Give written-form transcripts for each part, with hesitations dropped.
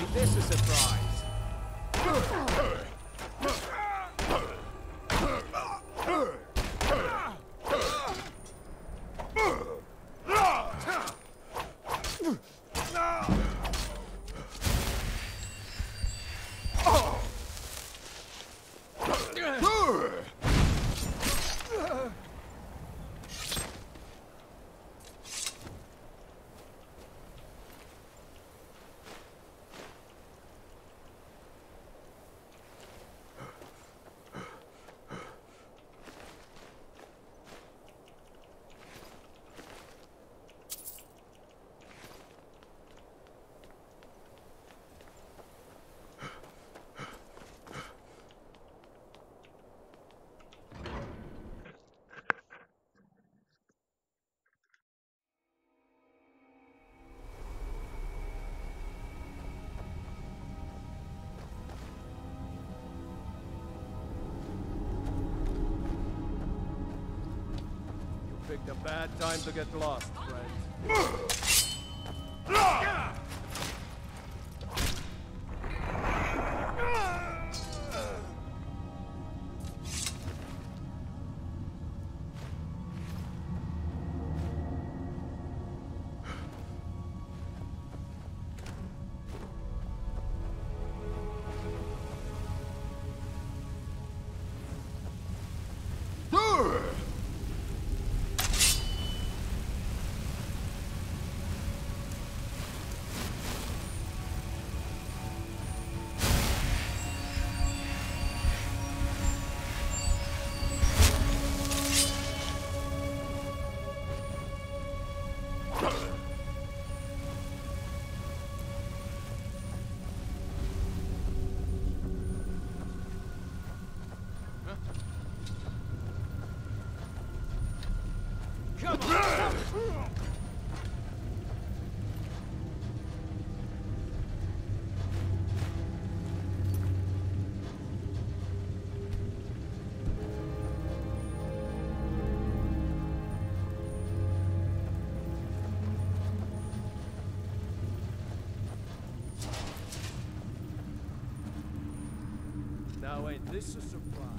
ain't this a surprise? Picked a bad time to get lost, friend. Now ain't this a surprise?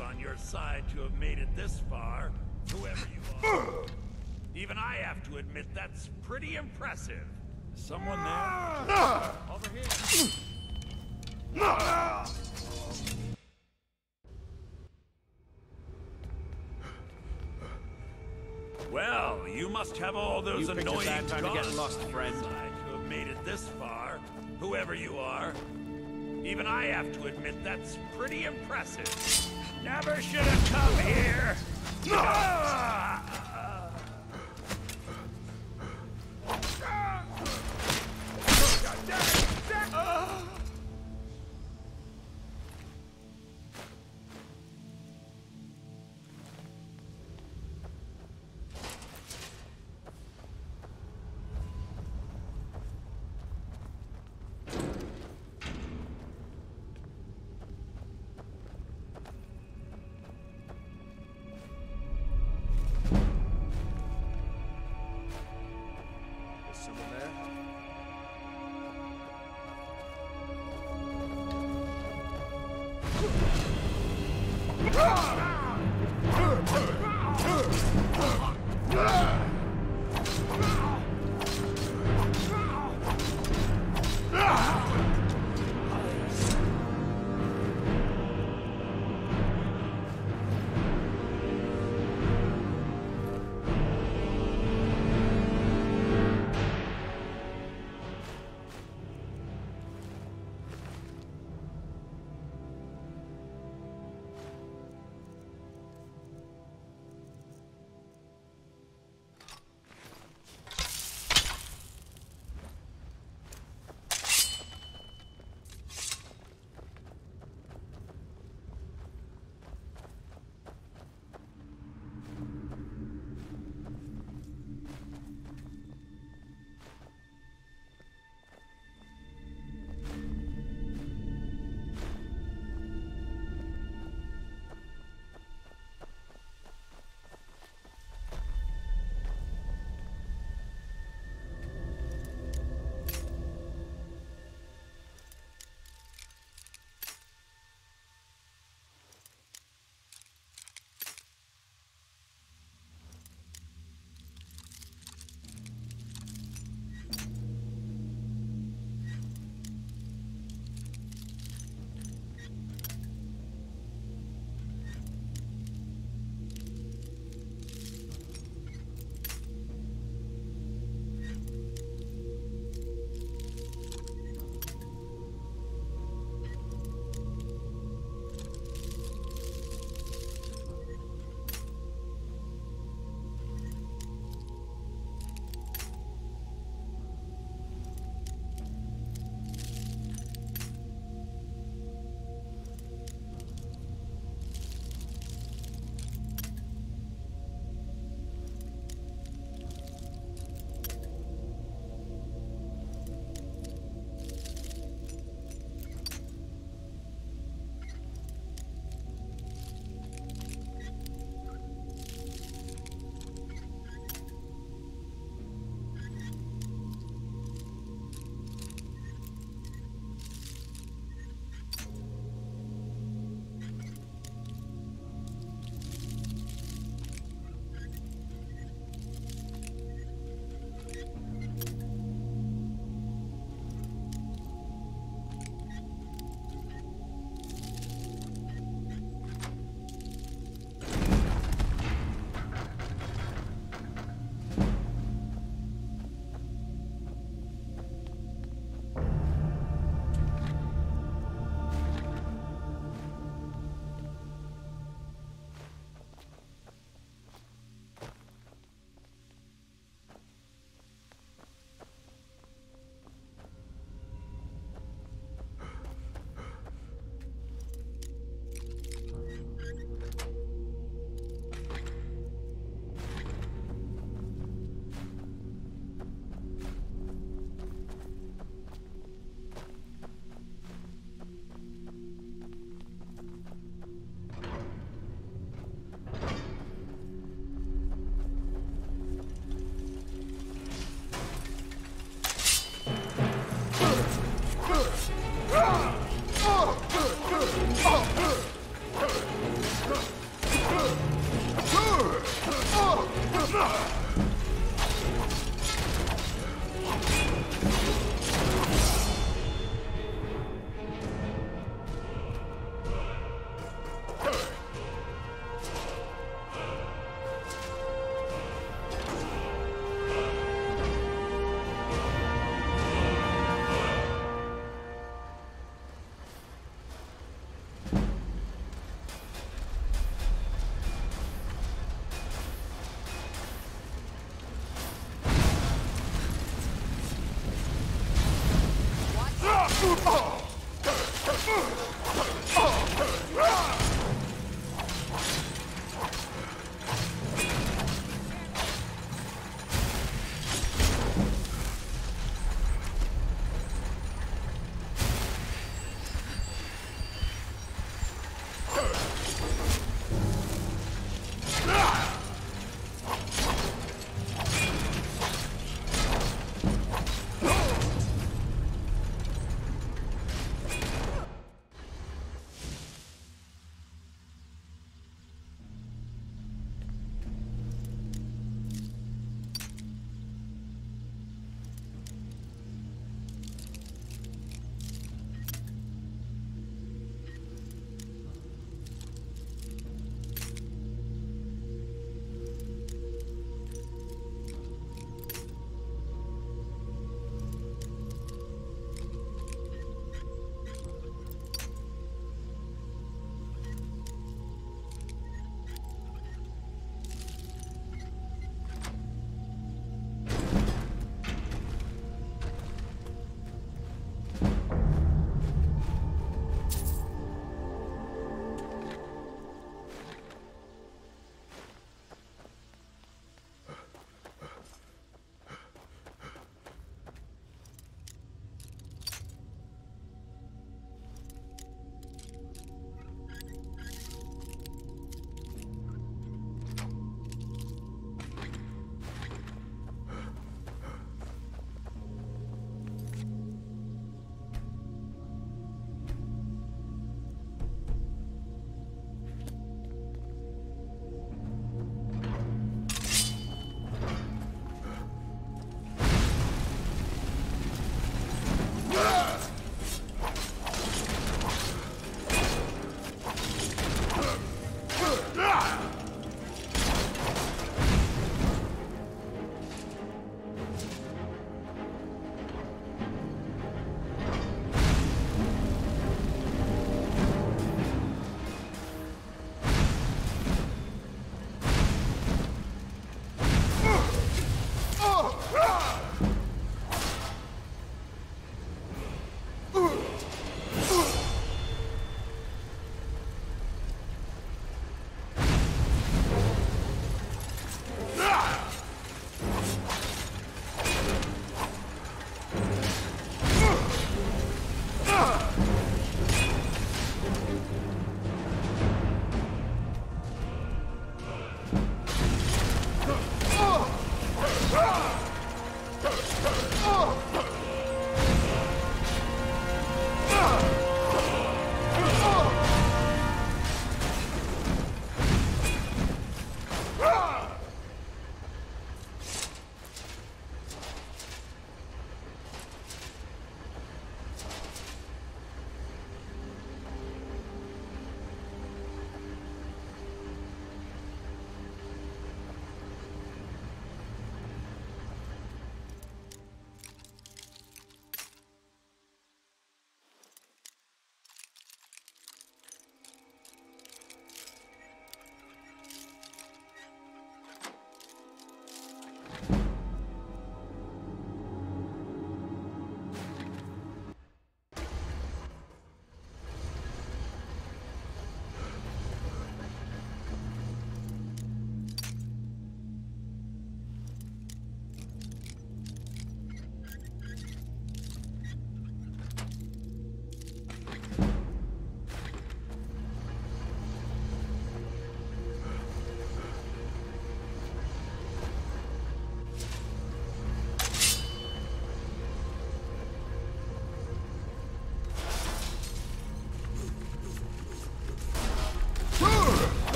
On your side to have made it this far, whoever you are. Even I have to admit that's pretty impressive. Someone there? Over here. Well, you must have all those You picked a annoying bad time to get guns lost, friend. to have made it this far, whoever you are. Even I have to admit that's pretty impressive. Never should have come here. Is someone there?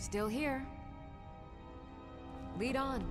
Still here. Lead on.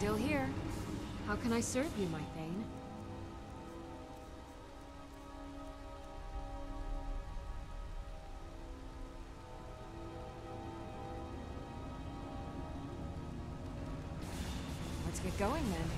Still here. How can I serve you, my Thane? Let's get going then.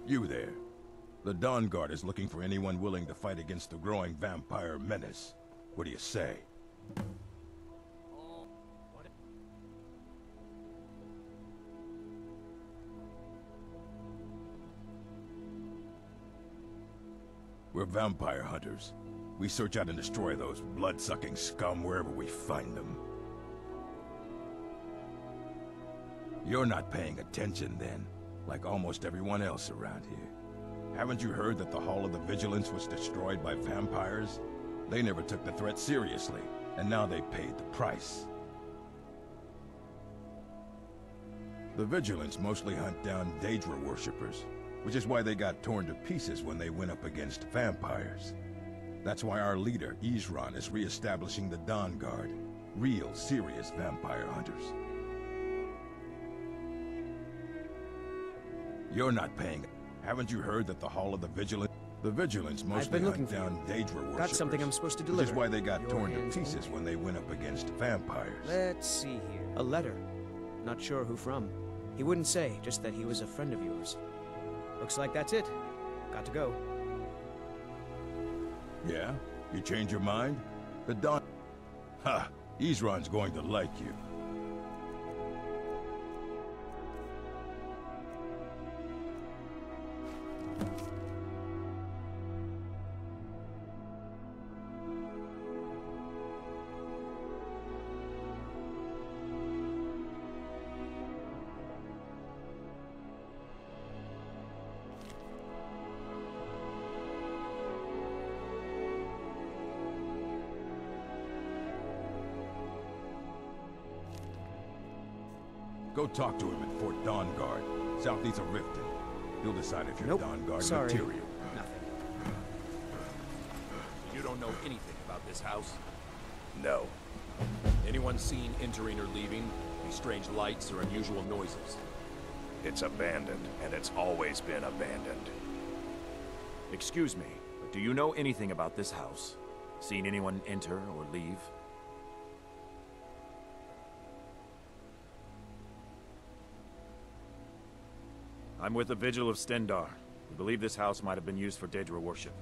You there. The Dawn Guard is looking for anyone willing to fight against the growing vampire menace. What do you say? We're vampire hunters. We search out and destroy those blood-sucking scum wherever we find them. You're not paying attention then, like almost everyone else around here. Haven't you heard that the Hall of the Vigilance was destroyed by vampires? They never took the threat seriously, and now they paid the price. The Vigilance mostly hunt down Daedra worshippers, which is why they got torn to pieces when they went up against vampires. That's why our leader, Isran, is re-establishing the Dawn Guard. Real, serious vampire hunters. You're not paying. Haven't you heard that the Hall of the Vigilance... The Vigilance mostly hunt down Daedra worshippers. Got something I'm supposed to deliver. Which is why they got torn to pieces when they went up against vampires. Let's see here. A letter. Not sure who from. He wouldn't say, just that he was a friend of yours. Looks like that's it. Got to go. Yeah? You change your mind? The Dawn... Ha! Isran's going to like you. Go talk to him at Fort Dawn Guard, southeast of Riften. He'll decide if you're Dawn Guard material. Nothing. You don't know anything about this house? No. Anyone seen entering or leaving? Any strange lights or unusual noises? It's abandoned, and it's always been abandoned. Excuse me, but do you know anything about this house? Seen anyone enter or leave? I'm with the Vigil of Stendar. We believe this house might have been used for Daedra worship,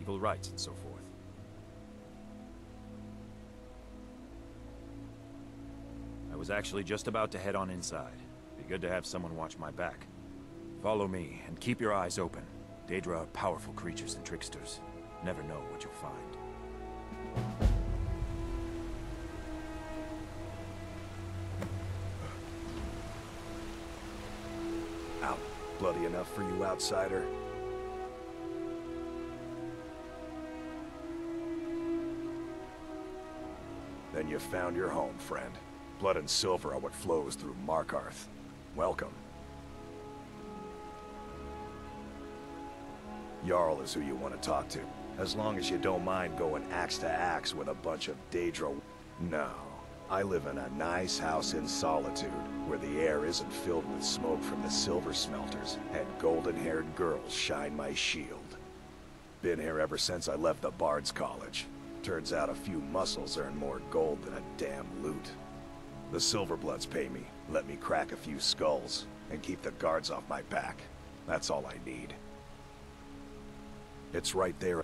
evil rites, and so forth. I was actually just about to head on inside. Be good to have someone watch my back. Follow me, and keep your eyes open. Daedra are powerful creatures and tricksters. Never know what you'll find. Out. Bloody enough for you, outsider? Then you found your home, friend. Blood and silver are what flows through Markarth. Welcome. Jarl is who you want to talk to, as long as you don't mind going axe to axe with a bunch of Daedra. No. I live in a nice house in solitude, where the air isn't filled with smoke from the silver smelters, and golden-haired girls shine my shield. Been here ever since I left the Bard's College. Turns out a few muscles earn more gold than a damn loot. The Silverbloods pay me, let me crack a few skulls, and keep the guards off my back. That's all I need. It's right there.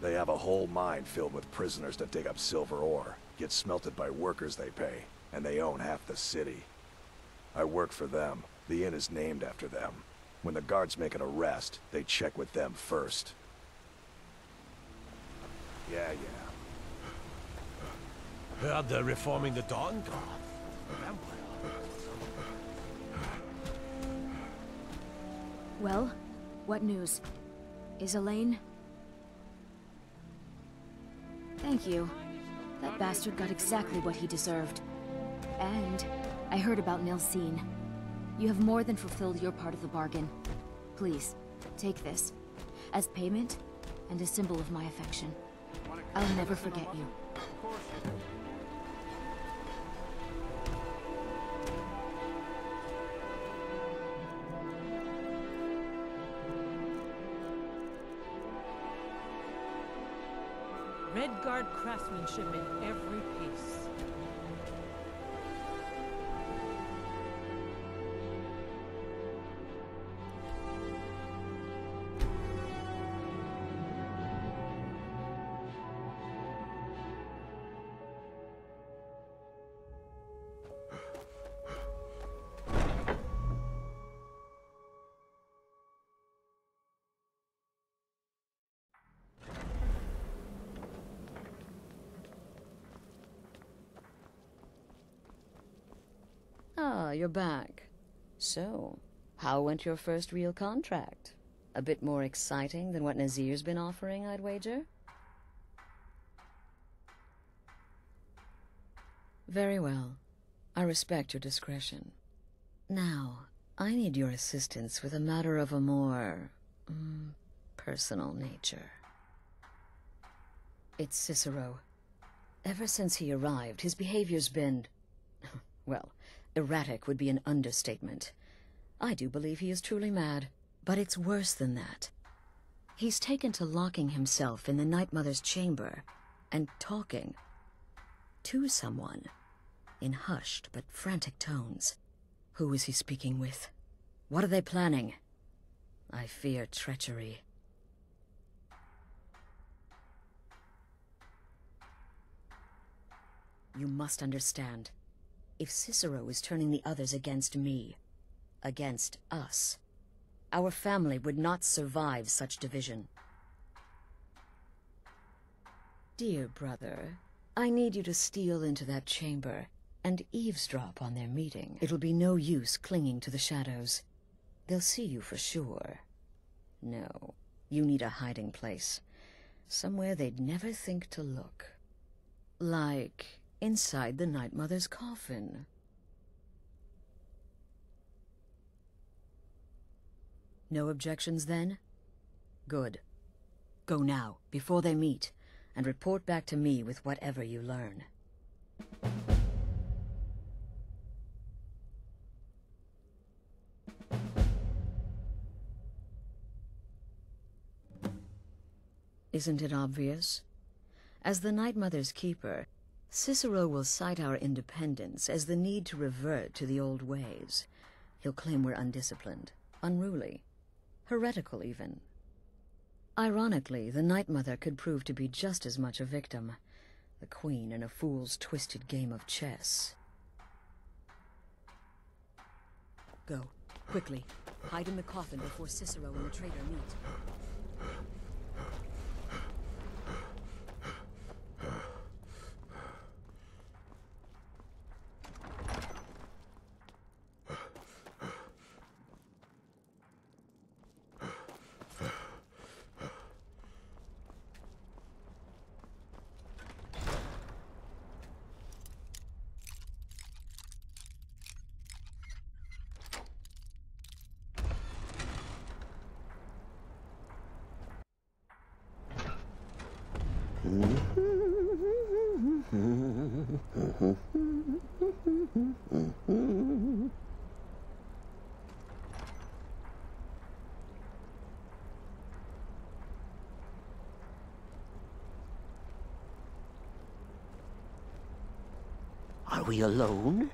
They have a whole mine filled with prisoners that dig up silver ore. Get smelted by workers they pay, and they own half the city. I work for them. The inn is named after them. When the guards make an arrest, they check with them first. Yeah. Heard they're reforming the Dawn Guard. Well, what news? Is Elaine... Thank you. That bastard got exactly what he deserved. And I heard about Nilsine. You have more than fulfilled your part of the bargain. Please, take this. As payment, and a symbol of my affection. I'll never forget you. Redguard craftsmanship in every piece. Ah, you're back. So, how went your first real contract? A bit more exciting than what Nazir's been offering, I'd wager? Very well. I respect your discretion. Now, I need your assistance with a matter of a more... personal nature. It's Cicero. Ever since he arrived, his behavior's been... well, erratic would be an understatement. I do believe he is truly mad, but it's worse than that. He's taken to locking himself in the Night Mother's chamber and talking to someone in hushed but frantic tones. Who is he speaking with? What are they planning? I fear treachery. You must understand. If Cicero is turning the others against me, against us, our family would not survive such division. Dear brother, I need you to steal into that chamber and eavesdrop on their meeting. It'll be no use clinging to the shadows. They'll see you for sure. No, you need a hiding place. Somewhere they'd never think to look. Like inside the Night Mother's coffin. No objections then? Good. Go now, before they meet, and report back to me with whatever you learn. Isn't it obvious? As the Night Mother's keeper, Cicero will cite our independence as the need to revert to the old ways. He'll claim we're undisciplined, unruly, heretical even. Ironically, the Night Mother could prove to be just as much a victim, the queen in a fool's twisted game of chess. Go, quickly. Hide in the coffin before Cicero and the traitor meet. Are we alone?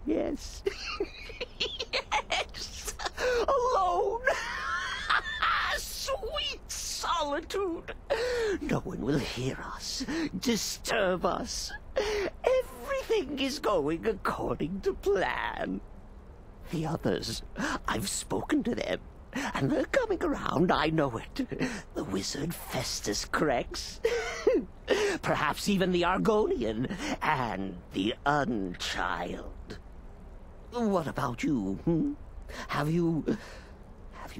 Yes. Yes! Alone! Sweet solitude! No one will hear us, disturb us. Everything is going according to plan. The others, I've spoken to them, and they're coming around, I know it. The wizard Festus Crex. Perhaps even the Argonian, and the Unchild. What about you, Have you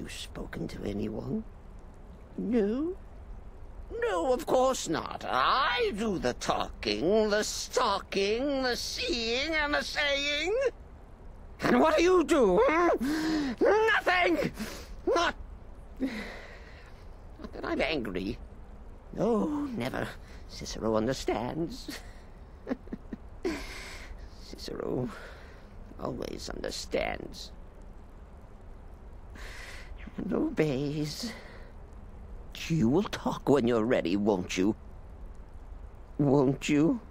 spoken to anyone? No? No, of course not. I do the talking, the stalking, the seeing, and the saying. And what do? Nothing! Not that I'm angry. No, never. Cicero understands. Cicero always understands. And obeys. You will talk when you're ready, won't you? Won't you?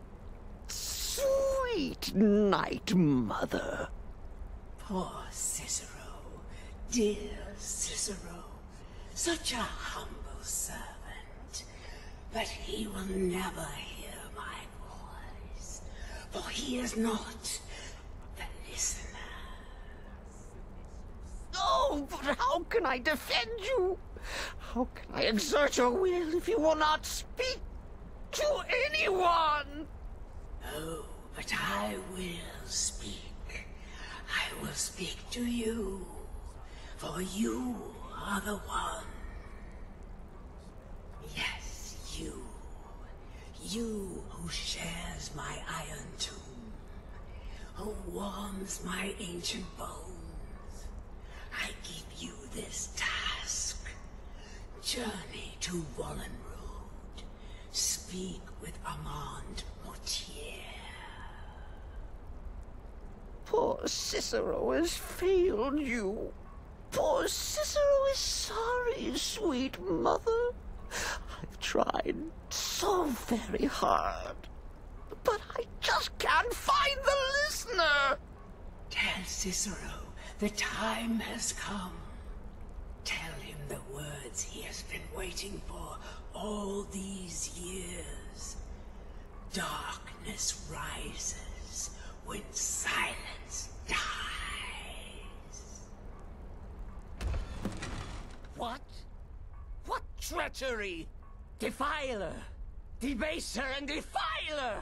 Sweet Night Mother. Poor Cicero. Dear Cicero. Such a humble servant. But he will never hear my voice. For he is not the listener. Oh, but how can I defend you? How can I exert your will if you will not speak to anyone? Oh, but I will speak. I will speak to you, for you are the one. Yes, you. You who shares my iron tomb, who warms my ancient bones. I give you this task. Journey to Wallenrood. Speak with Armand Mortier. Poor Cicero has failed you. Poor Cicero is sorry, sweet mother. I've tried so very hard, but I just can't find the listener. Tell Cicero the time has come. Tell him the words he has been waiting for all these years. Darkness rises when silence dies. What? What treachery? Defiler! Debaser and defiler!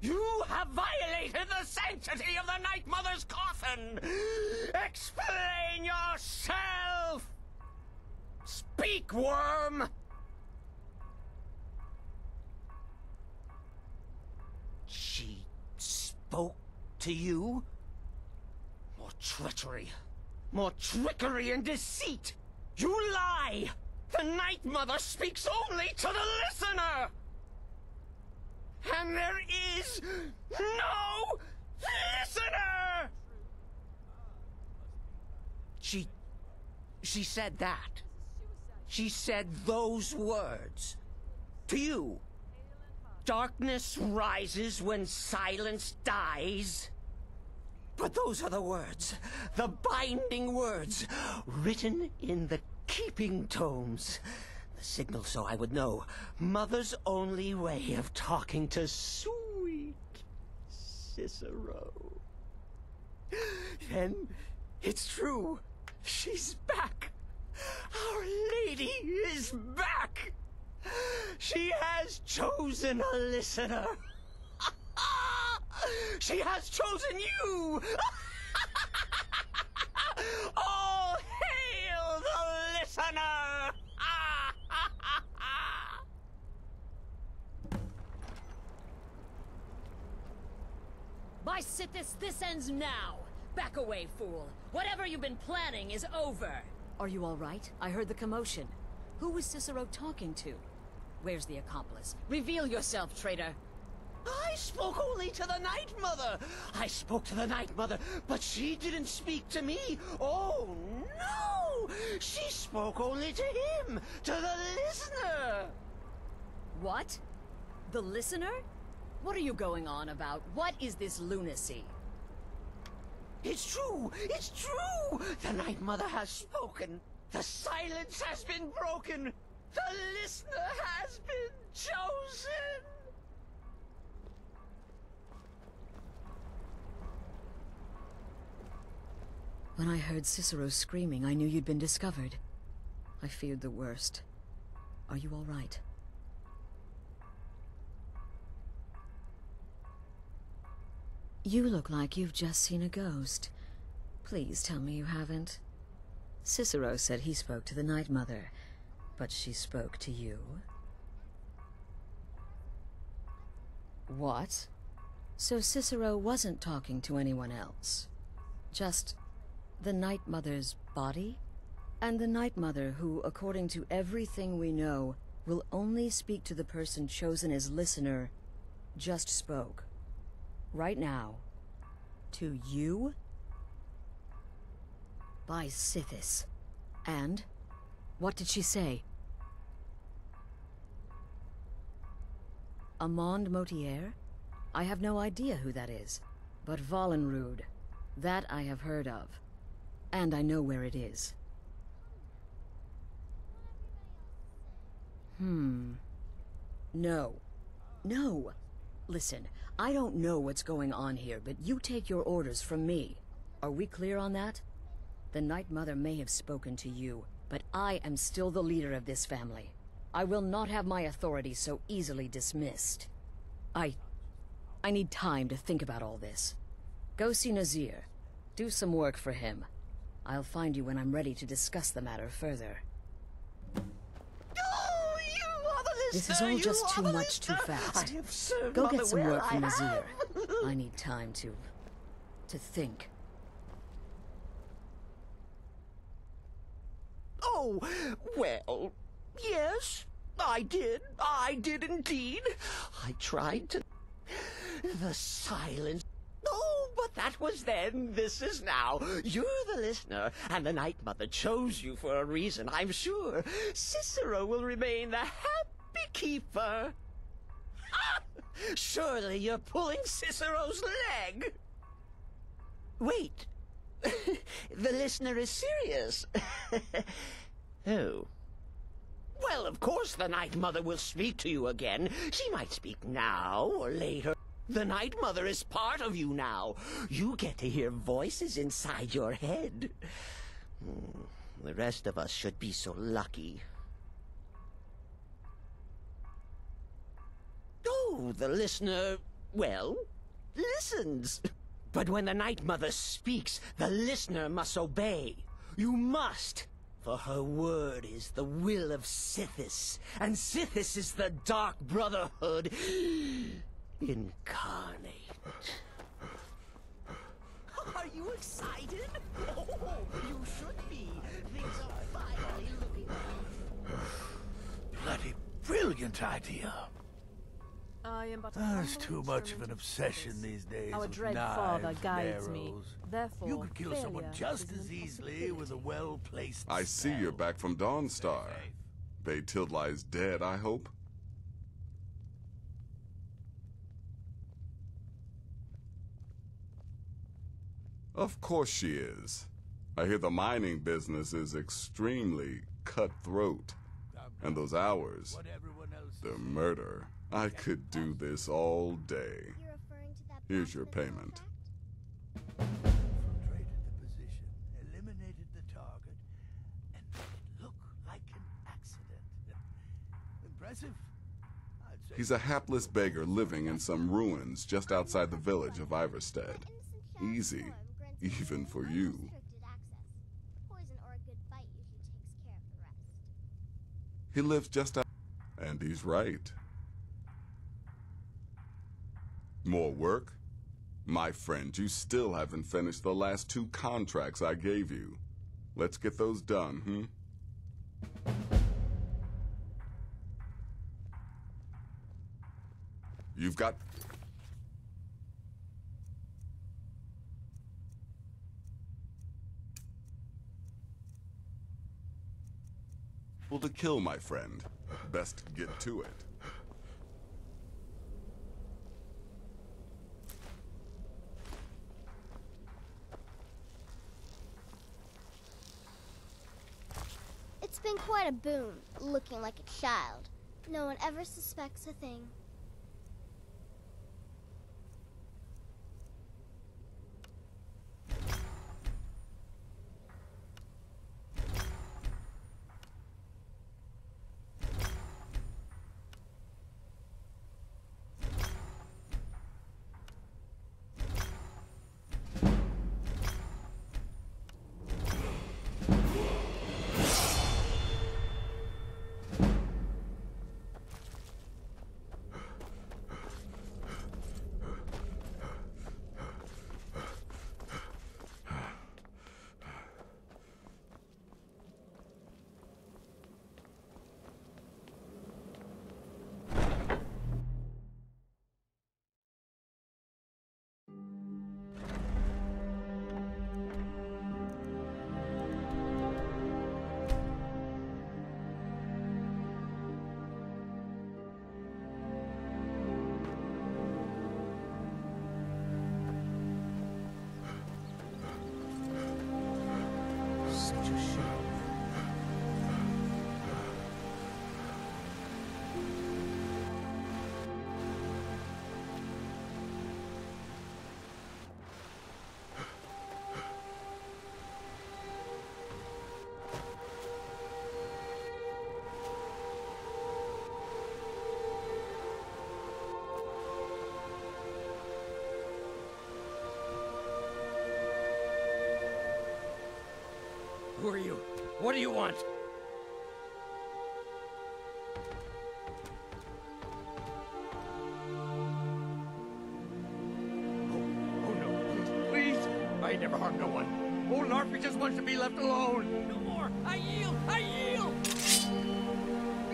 You have violated the sanctity of the Night Mother's coffin! Explain yourself! Speak, worm! She spoke to you? More treachery. More trickery and deceit! You lie! The Night Mother speaks only to the listener! And there is no listener! She said that. She said those words. To you. Darkness rises when silence dies. But those are the words, the binding words, written in the keeping tomes. The signal so I would know. Mother's only way of talking to sweet Cicero. Then it's true. She's back. Our Lady is back. She has chosen a listener. She has chosen you. All hail the listener. By Sithis, this ends now! Back away, fool! Whatever you've been planning is over! Are you all right? I heard the commotion. Who was Cicero talking to? Where's the accomplice? Reveal yourself, traitor! I spoke only to the Night Mother! I spoke to the Night Mother, but she didn't speak to me! Oh, no! She spoke only to him! To the listener! What? The listener? What are you going on about? What is this lunacy? It's true! It's true! The Night Mother has spoken! The silence has been broken! The listener has been chosen! When I heard Cicero screaming, I knew you'd been discovered. I feared the worst. Are you all right? You look like you've just seen a ghost. Please tell me you haven't. Cicero said he spoke to the Night Mother, but she spoke to you. What? So Cicero wasn't talking to anyone else? Just the Night Mother's body? And the Night Mother who, according to everything we know, will only speak to the person chosen as listener, just spoke. Right now. To you? By Sithis. And? What did she say? Armand Mortier? I have no idea who that is. But Wallenrood. That I have heard of. And I know where it is. No. No! Listen, I don't know what's going on here, but you take your orders from me. Are we clear on that? The Night Mother may have spoken to you, but I am still the leader of this family. I will not have my authority so easily dismissed. I need time to think about all this. Go see Nazir. Do some work for him. I'll find you when I'm ready to discuss the matter further. Oh, you are the This listener, is all just you too are the much too listener. fast. I have served Go Mother get some well, work from I Nazir. have. I need time to think. Oh, well, yes, I did. I did indeed. I tried to... The silence... Oh, but that was then. This is now. You're the listener, and the Night Mother chose you for a reason, I'm sure. Cicero will remain the happy keeper. Ah! Surely you're pulling Cicero's leg. Wait. The listener is serious. Oh. Well, of course the Night Mother will speak to you again. She might speak now or later. The Night Mother is part of you now. You get to hear voices inside your head. The rest of us should be so lucky. Oh, the listener, well, listens. But when the Night Mother speaks, the listener must obey. You must. For her word is the will of Sithis, and Sithis is the Dark Brotherhood incarnate. Are you excited? Oh, you should be. Things are finally looking up. Bloody brilliant idea. I am but a There's humble too much of an instrument of obsession service. these days Our with dread knives father and guides me. arrows. Therefore, You could kill someone failure just is as an easily with a well-placed I see you're spell. back from Dawnstar. Batilda lies dead, I hope? Of course she is. I hear the mining business is extremely cutthroat. And those hours, the murder. I could do this all day. Here's your payment. Infiltrated the position, eliminated the target, and made it look like an accident. Impressive? I'd say He's a hapless beggar living in some ruins just outside the village of Iverstead. Easy, even for you. He lives just out, and he's right. More work? My friend, you still haven't finished the last 2 contracts I gave you. Let's get those done, You've got... Well, to kill, my friend. Best get to it. It's been quite a boon, looking like a child. No one ever suspects a thing. What do you want? Oh no, please! I never harmed no one. Old Narfi just wants to be left alone. No more! I yield! I yield!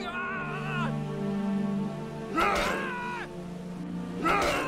Ah! Ah! Ah!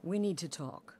We need to talk.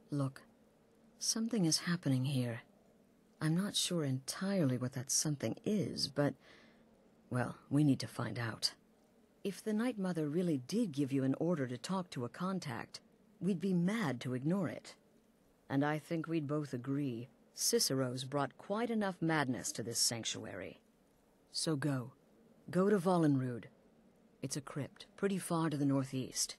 Look, something is happening here. I'm not sure entirely what that something is, but... well, we need to find out. If the Night Mother really did give you an order to talk to a contact, we'd be mad to ignore it. And I think we'd both agree, Cicero's brought quite enough madness to this sanctuary. So go. Go to Vollenrude. It's a crypt, pretty far to the northeast.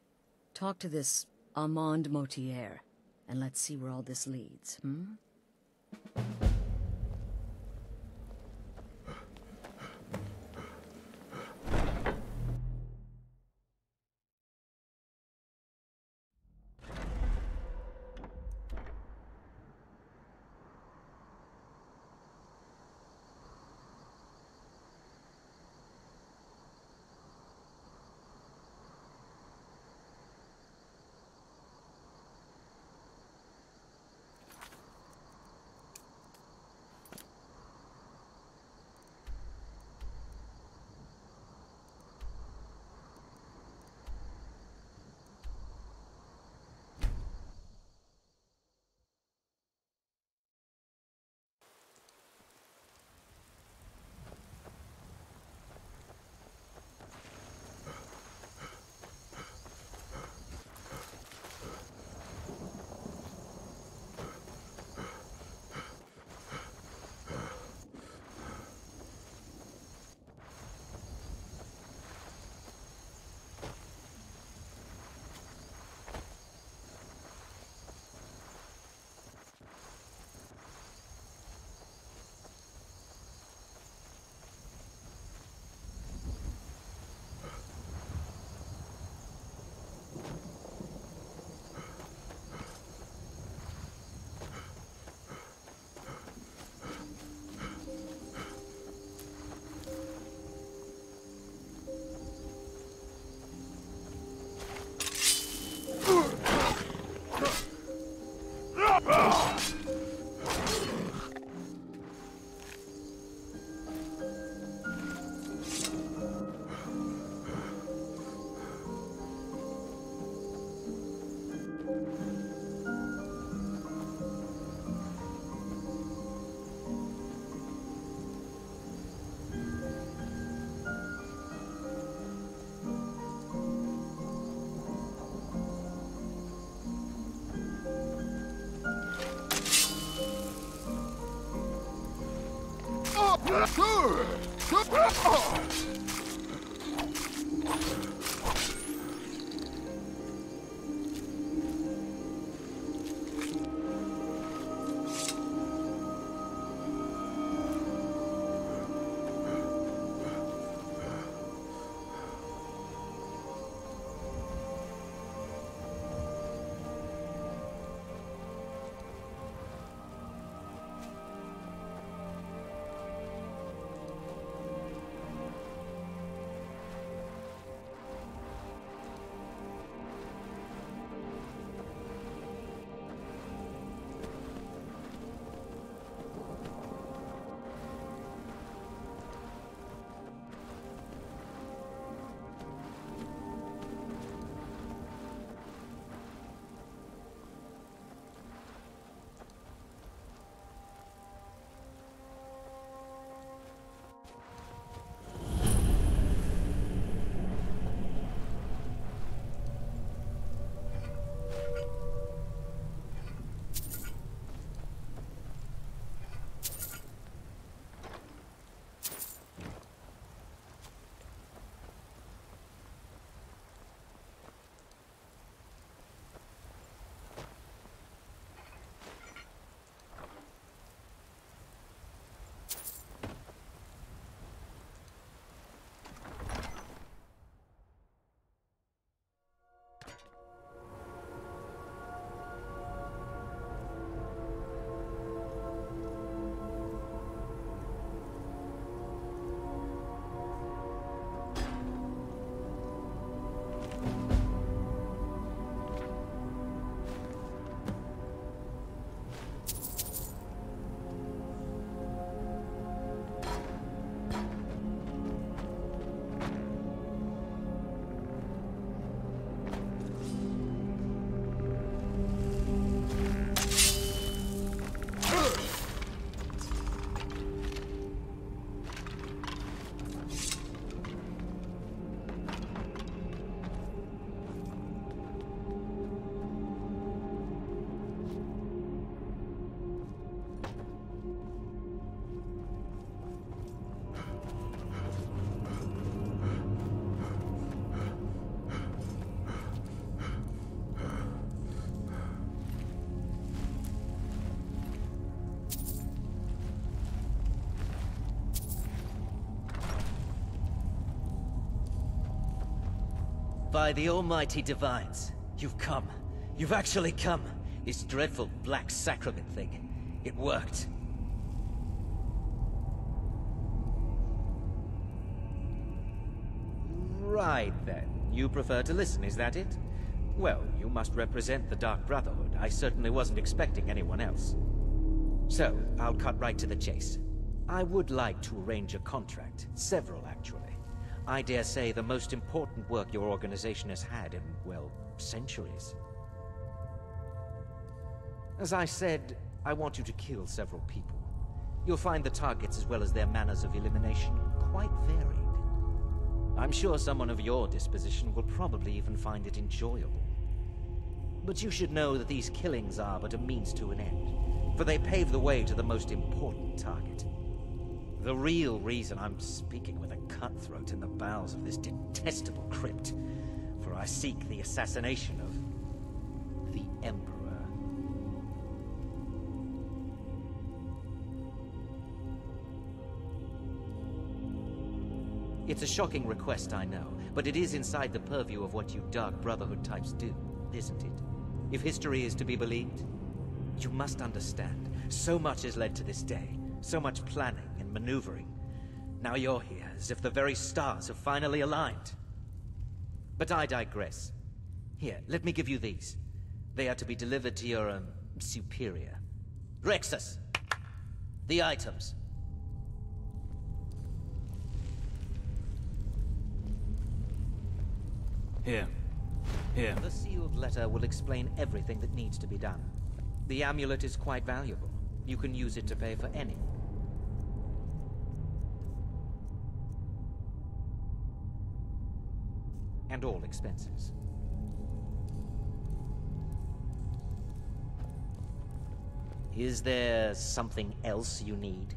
Talk to this Armand Motier, and let's see where all this leads, hmm? By the almighty divines, you've come. You've actually come. This dreadful black sacrament thing. It worked. Right then. You prefer to listen, is that it? Well, you must represent the Dark Brotherhood. I certainly wasn't expecting anyone else. So, I'll cut right to the chase. I would like to arrange a contract. Several, actually. I dare say the most important work your organization has had in, well, centuries. As I said, I want you to kill several people. You'll find the targets as well as their manners of elimination quite varied. I'm sure someone of your disposition will probably even find it enjoyable. But you should know that these killings are but a means to an end, for they pave the way to the most important target. The real reason I'm speaking with a cutthroat in the bowels of this detestable crypt, for I seek the assassination of the Emperor. It's a shocking request, I know, but it is inside the purview of what you Dark Brotherhood types do, isn't it? If history is to be believed, you must understand, so much has led to this day, so much planning and maneuvering. Now you're here, as if the very stars have finally aligned. But I digress. Here, let me give you these. They are to be delivered to your, superior. Rexus! The items. Here. Here. The sealed letter will explain everything that needs to be done. The amulet is quite valuable. You can use it to pay for any. And all expenses. Is there something else you need?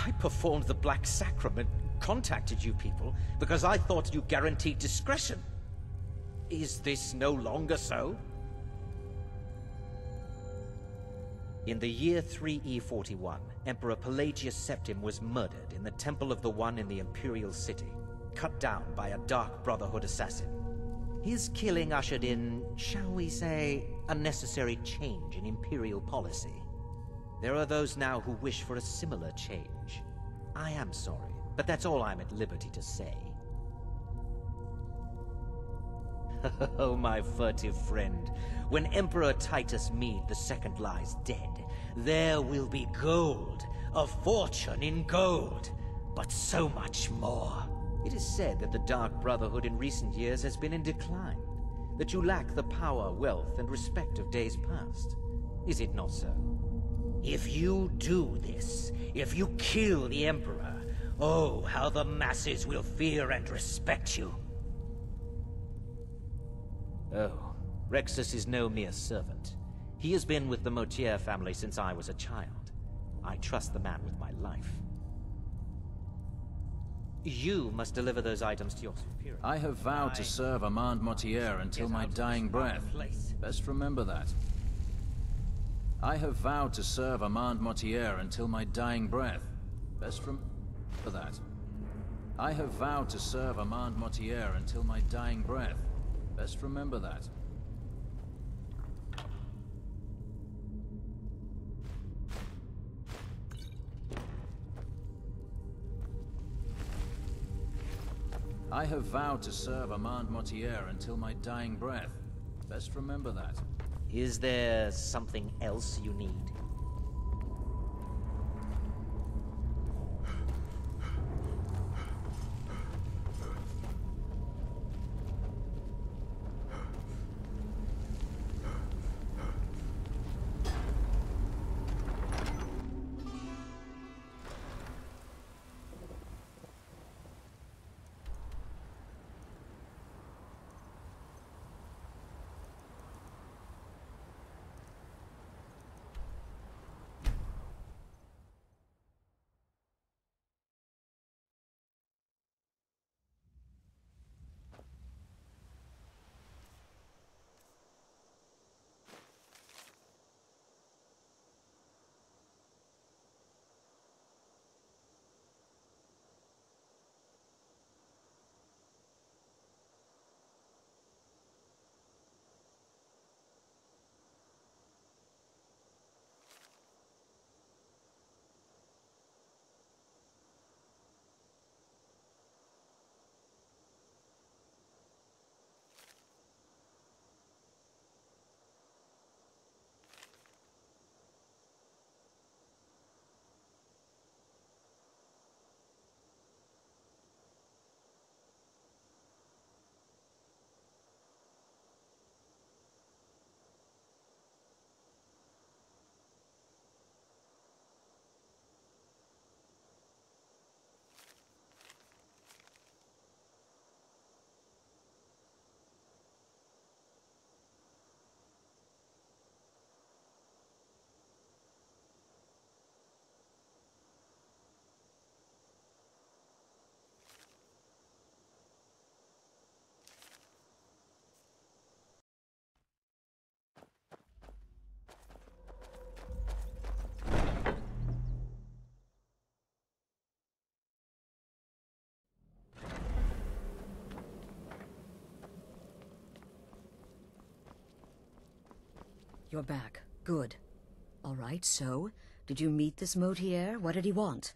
I performed the Black Sacrament, contacted you people, because I thought you guaranteed discretion. Is this no longer so? In the year 3E41, Emperor Pelagius Septim was murdered in the Temple of the One in the Imperial City, cut down by a Dark Brotherhood assassin. His killing ushered in, shall we say, a necessary change in Imperial policy. There are those now who wish for a similar change. I am sorry, but that's all I'm at liberty to say. Oh, my furtive friend, when Emperor Titus Mede II lies dead, there will be gold, a fortune in gold, but so much more. It is said that the Dark Brotherhood in recent years has been in decline, that you lack the power, wealth, and respect of days past. Is it not so? If you do this, if you kill the Emperor, oh, how the masses will fear and respect you. Oh, Rexus is no mere servant. He has been with the Motier family since I was a child. I trust the man with my life. You must deliver those items to your superior. I have vowed to serve Armand Motier until my dying breath. Best remember that. I have vowed to serve Armand Motier until my dying breath. Best remember that. I have vowed to serve Armand Motier until my dying breath. Best remember that. I have vowed to serve Armand Motier until my dying breath. Best remember that. Is there something else you need? You're back. Good. All right, so, did you meet this Motier? What did he want?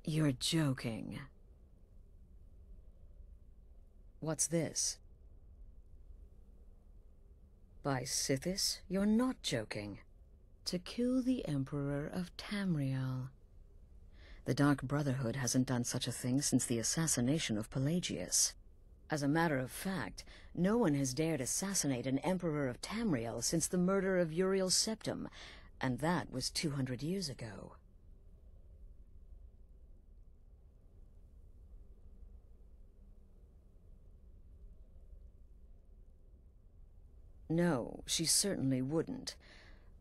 You're joking. What's this? By Sithis, you're not joking. To kill the Emperor of Tamriel. The Dark Brotherhood hasn't done such a thing since the assassination of Pelagius. As a matter of fact, no one has dared assassinate an Emperor of Tamriel since the murder of Uriel Septim, and that was 200 years ago. No, she certainly wouldn't.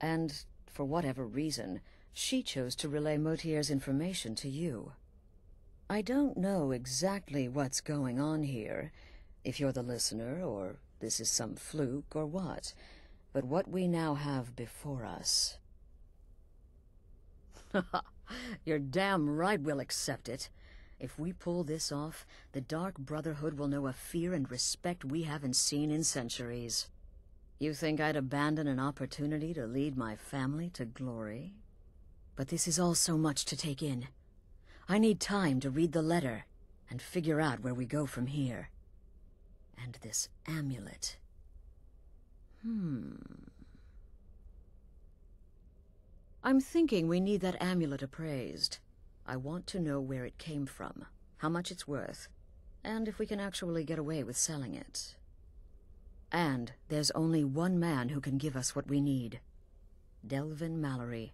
And, for whatever reason, She chose to relay Motier's information to you. I don't know exactly what's going on here, if you're the listener, or this is some fluke, or what. But what we now have before us... You're damn right we'll accept it. If we pull this off, the Dark Brotherhood will know a fear and respect we haven't seen in centuries. You think I'd abandon an opportunity to lead my family to glory? But this is all so much to take in. I need time to read the letter and figure out where we go from here. And this amulet... I'm thinking we need that amulet appraised. I want to know where it came from, how much it's worth, and if we can actually get away with selling it. And there's only one man who can give us what we need. Delvin Mallory.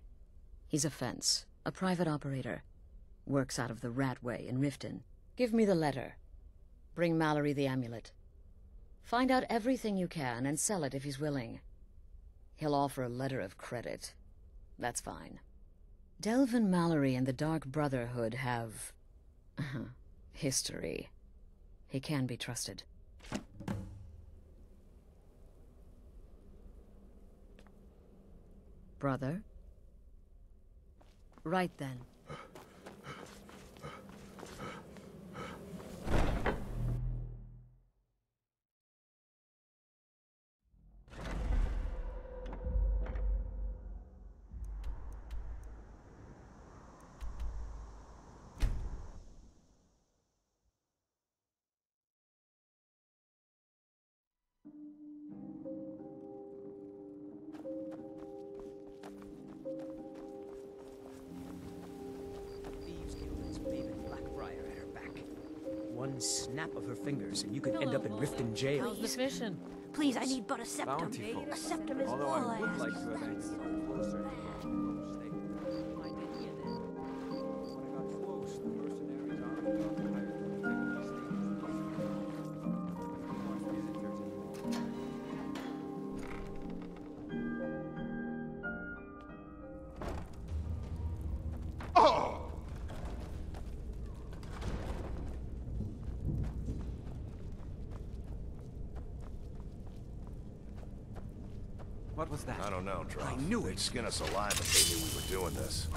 He's a fence, a private operator. Works out of the Ratway in Riften. Give me the letter. Bring Mallory the amulet. Find out everything you can and sell it if he's willing. He'll offer a letter of credit. That's fine. Delvin Mallory and the Dark Brotherhood have... history. He can be trusted. Brother? Right then. One snap of her fingers, and you could end up in Riften jail. How's the fishing? Please, I need but a septum. Bountiful. A septum is Although all I would ask. like to have angled a little closer. What was that? I don't know, Drow. I knew They'd it. skin us alive if they knew we were doing this.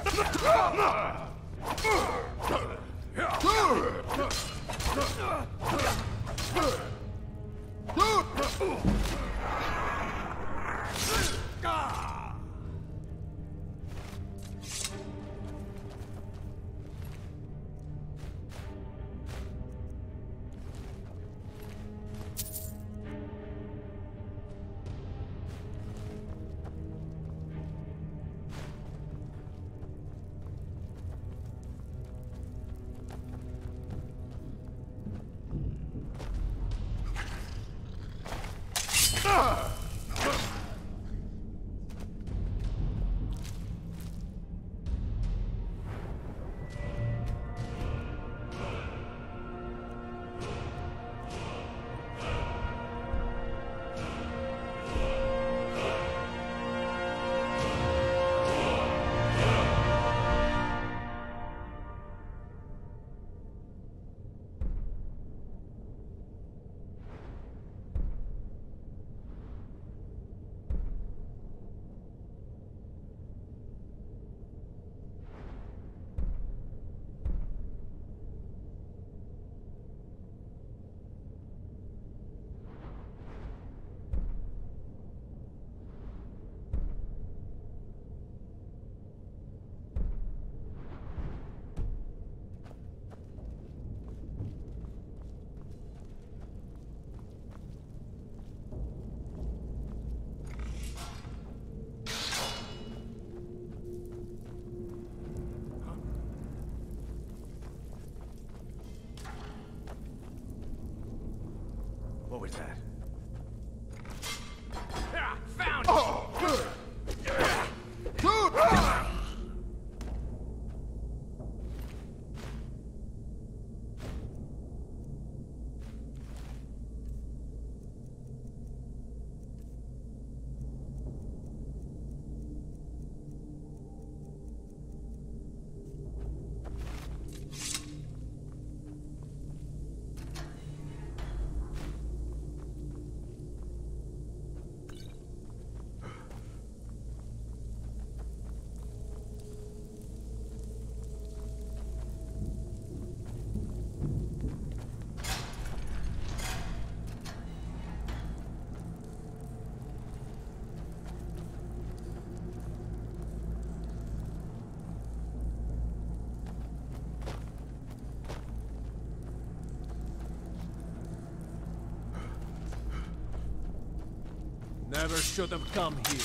Never should have come here.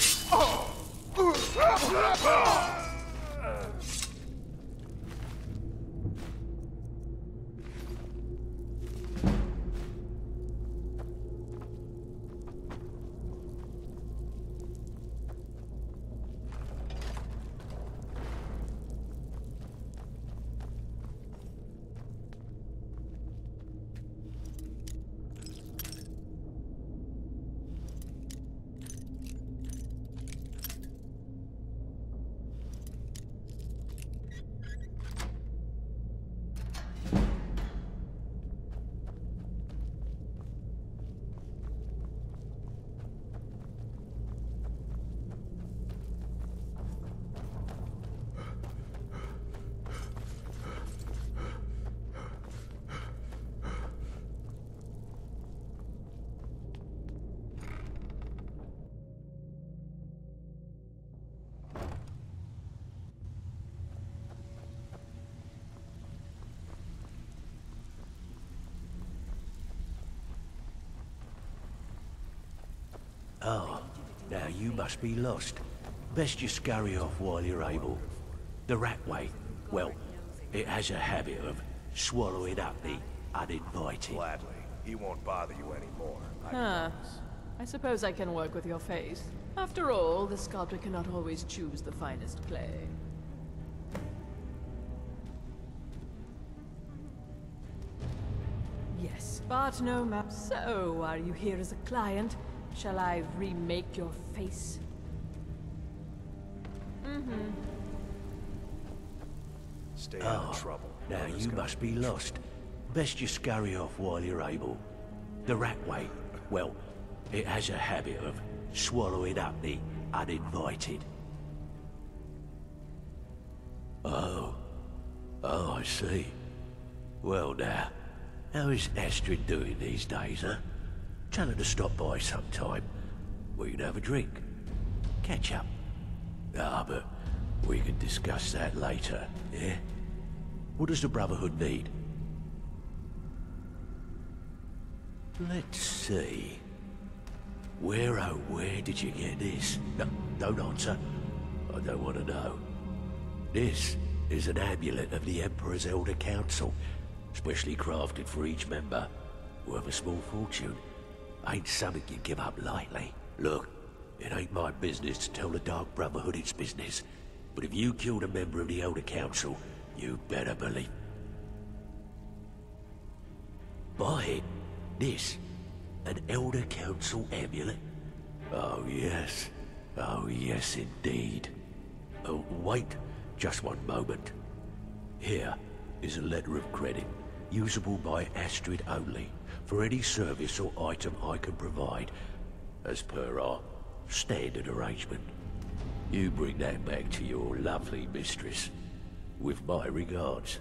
Oh, now you must be lost. Best you scurry off while you're able. The ratway, well, it has a habit of swallowing up the uninvited. Gladly. He won't bother you anymore. Huh. I suppose I can work with your face. After all, the sculptor cannot always choose the finest clay. Yes, but no map. So, are you here as a client? Shall I remake your face? Mm-hmm. Stay out of trouble. Now you must be lost. Best you scurry off while you're able. The ratway, well, it has a habit of swallowing up the uninvited. Oh, I see. Well now, how is Astrid doing these days, huh? Tell her to stop by sometime. We can have a drink. Catch up. Ah, but we can discuss that later, yeah? What does the Brotherhood need? Let's see. Where did you get this? No, don't answer. I don't want to know. This is an amulet of the Emperor's Elder Council, specially crafted for each member, worth a small fortune. Ain't something you give up lightly. Look, it ain't my business to tell the Dark Brotherhood its business, but if you killed a member of the Elder Council, you better believe. Buy it. This, an Elder Council amulet? Oh yes indeed. Oh, wait, just one moment. Here is a letter of credit, usable by Astrid only, for any service or item I can provide, as per our standard arrangement. You bring that back to your lovely mistress, with my regards.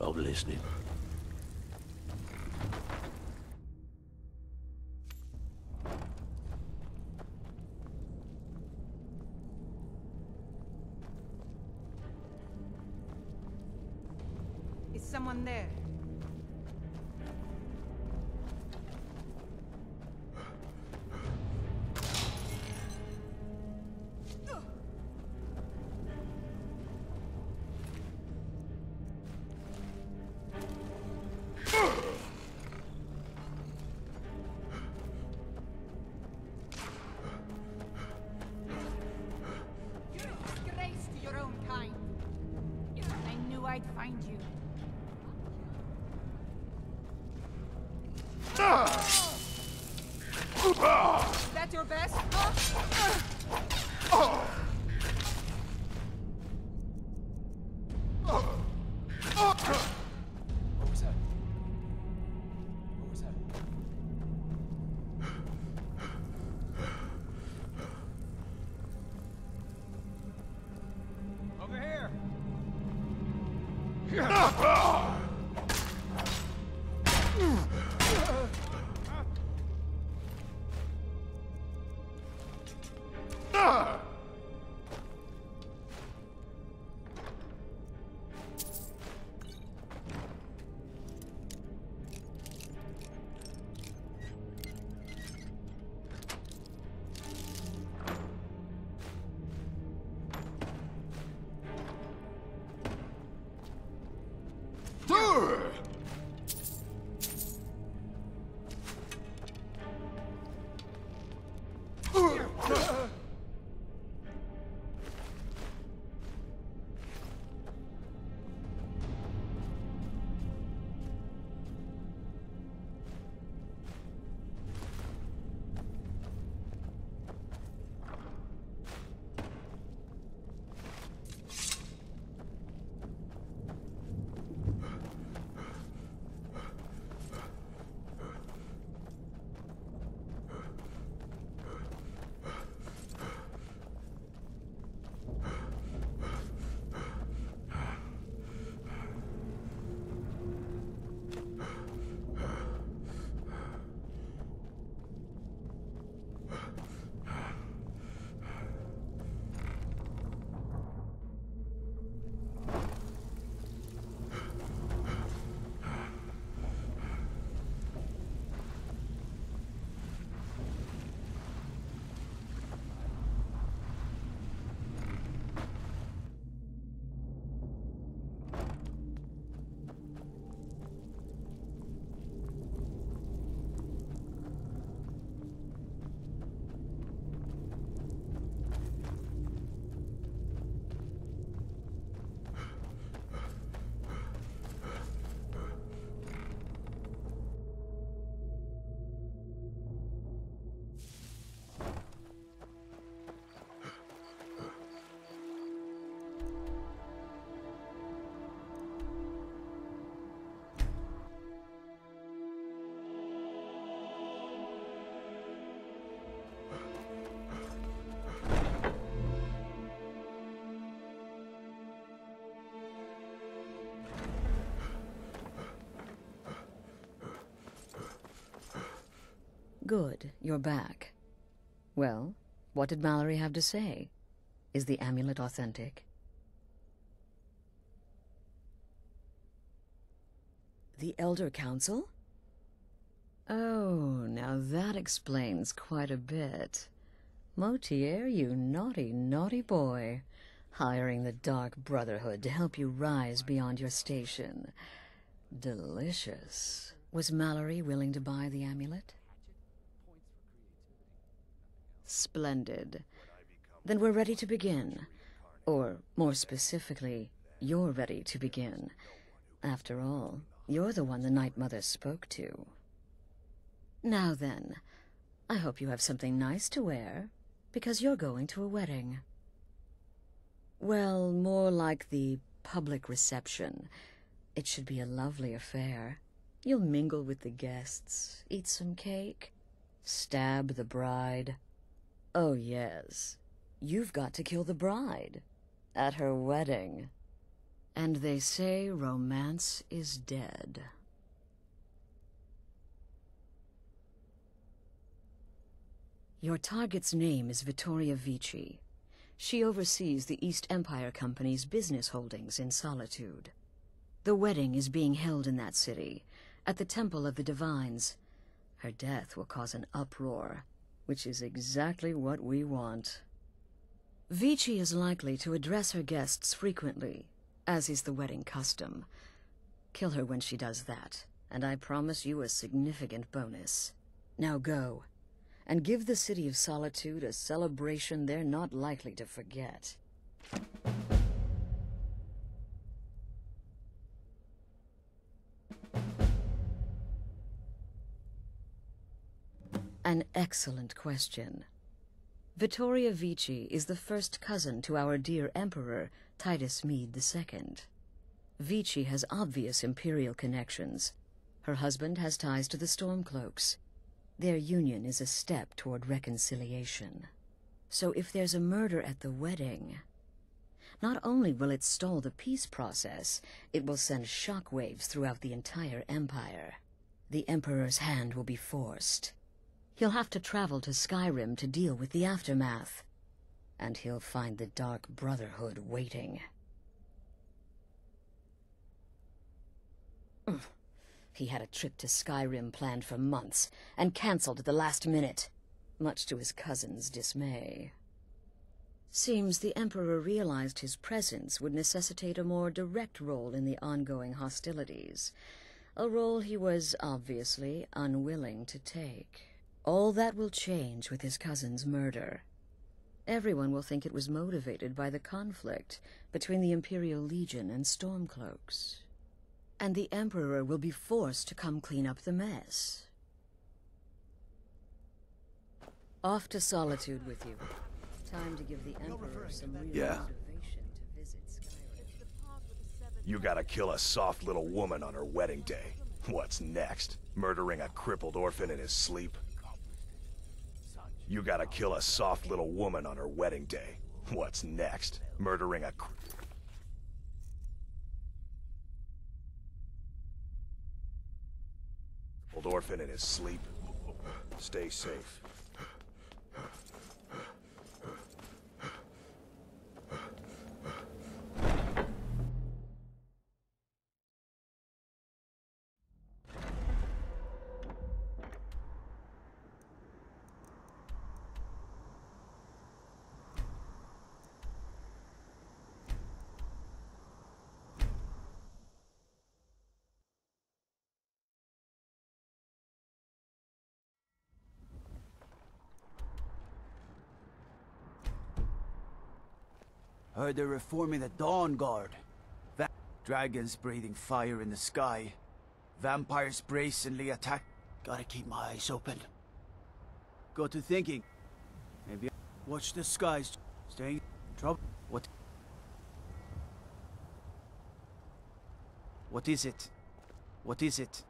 I'm listening. Is someone there? I'd find you. Good, you're back. Well, what did Mallory have to say? Is the amulet authentic? The Elder Council? Oh, now that explains quite a bit. Motier, you naughty, naughty boy. Hiring the Dark Brotherhood to help you rise beyond your station. Delicious. Was Mallory willing to buy the amulet? Splendid. Then we're ready to begin. Or, more specifically, you're ready to begin. After all, you're the one the Night Mother spoke to. Now then, I hope you have something nice to wear, because you're going to a wedding. Well, more like the public reception. It should be a lovely affair. You'll mingle with the guests, eat some cake, stab the bride. Oh yes, you've got to kill the bride at her wedding. And they say romance is dead. Your target's name is Vittoria Vici. She oversees the East Empire Company's business holdings in Solitude. The wedding is being held in that city, at the Temple of the Divines. Her death will cause an uproar, which is exactly what we want. Vici is likely to address her guests frequently, as is the wedding custom. Kill her when she does that, and I promise you a significant bonus. Now go, and give the City of Solitude a celebration they're not likely to forget. An excellent question. Vittoria Vici is the first cousin to our dear Emperor, Titus Mede II. Vici has obvious imperial connections. Her husband has ties to the Stormcloaks. Their union is a step toward reconciliation. So if there's a murder at the wedding... Not only will it stall the peace process, it will send shockwaves throughout the entire Empire. The Emperor's hand will be forced. He'll have to travel to Skyrim to deal with the aftermath. And he'll find the Dark Brotherhood waiting. He had a trip to Skyrim planned for months, and cancelled at the last minute, much to his cousin's dismay. Seems the Emperor realized his presence would necessitate a more direct role in the ongoing hostilities, a role he was obviously unwilling to take. All that will change with his cousin's murder. Everyone will think it was motivated by the conflict between the Imperial Legion and Stormcloaks. And the Emperor will be forced to come clean up the mess. Off to Solitude with you. Time to give the Emperor some real motivation to visit Skyrim. You gotta kill a soft little woman on her wedding day. What's next? Murdering a crippled orphan in his sleep? You gotta kill a soft little woman on her wedding day. What's next? Murdering a crippled orphan in his sleep? Stay safe. Heard they're reforming the Dawn Guard. Dragons breathing fire in the sky. Vampires brazenly attack. Gotta keep my eyes open. Got to thinking. Maybe watch the skies. Staying in trouble. What is it? What is it?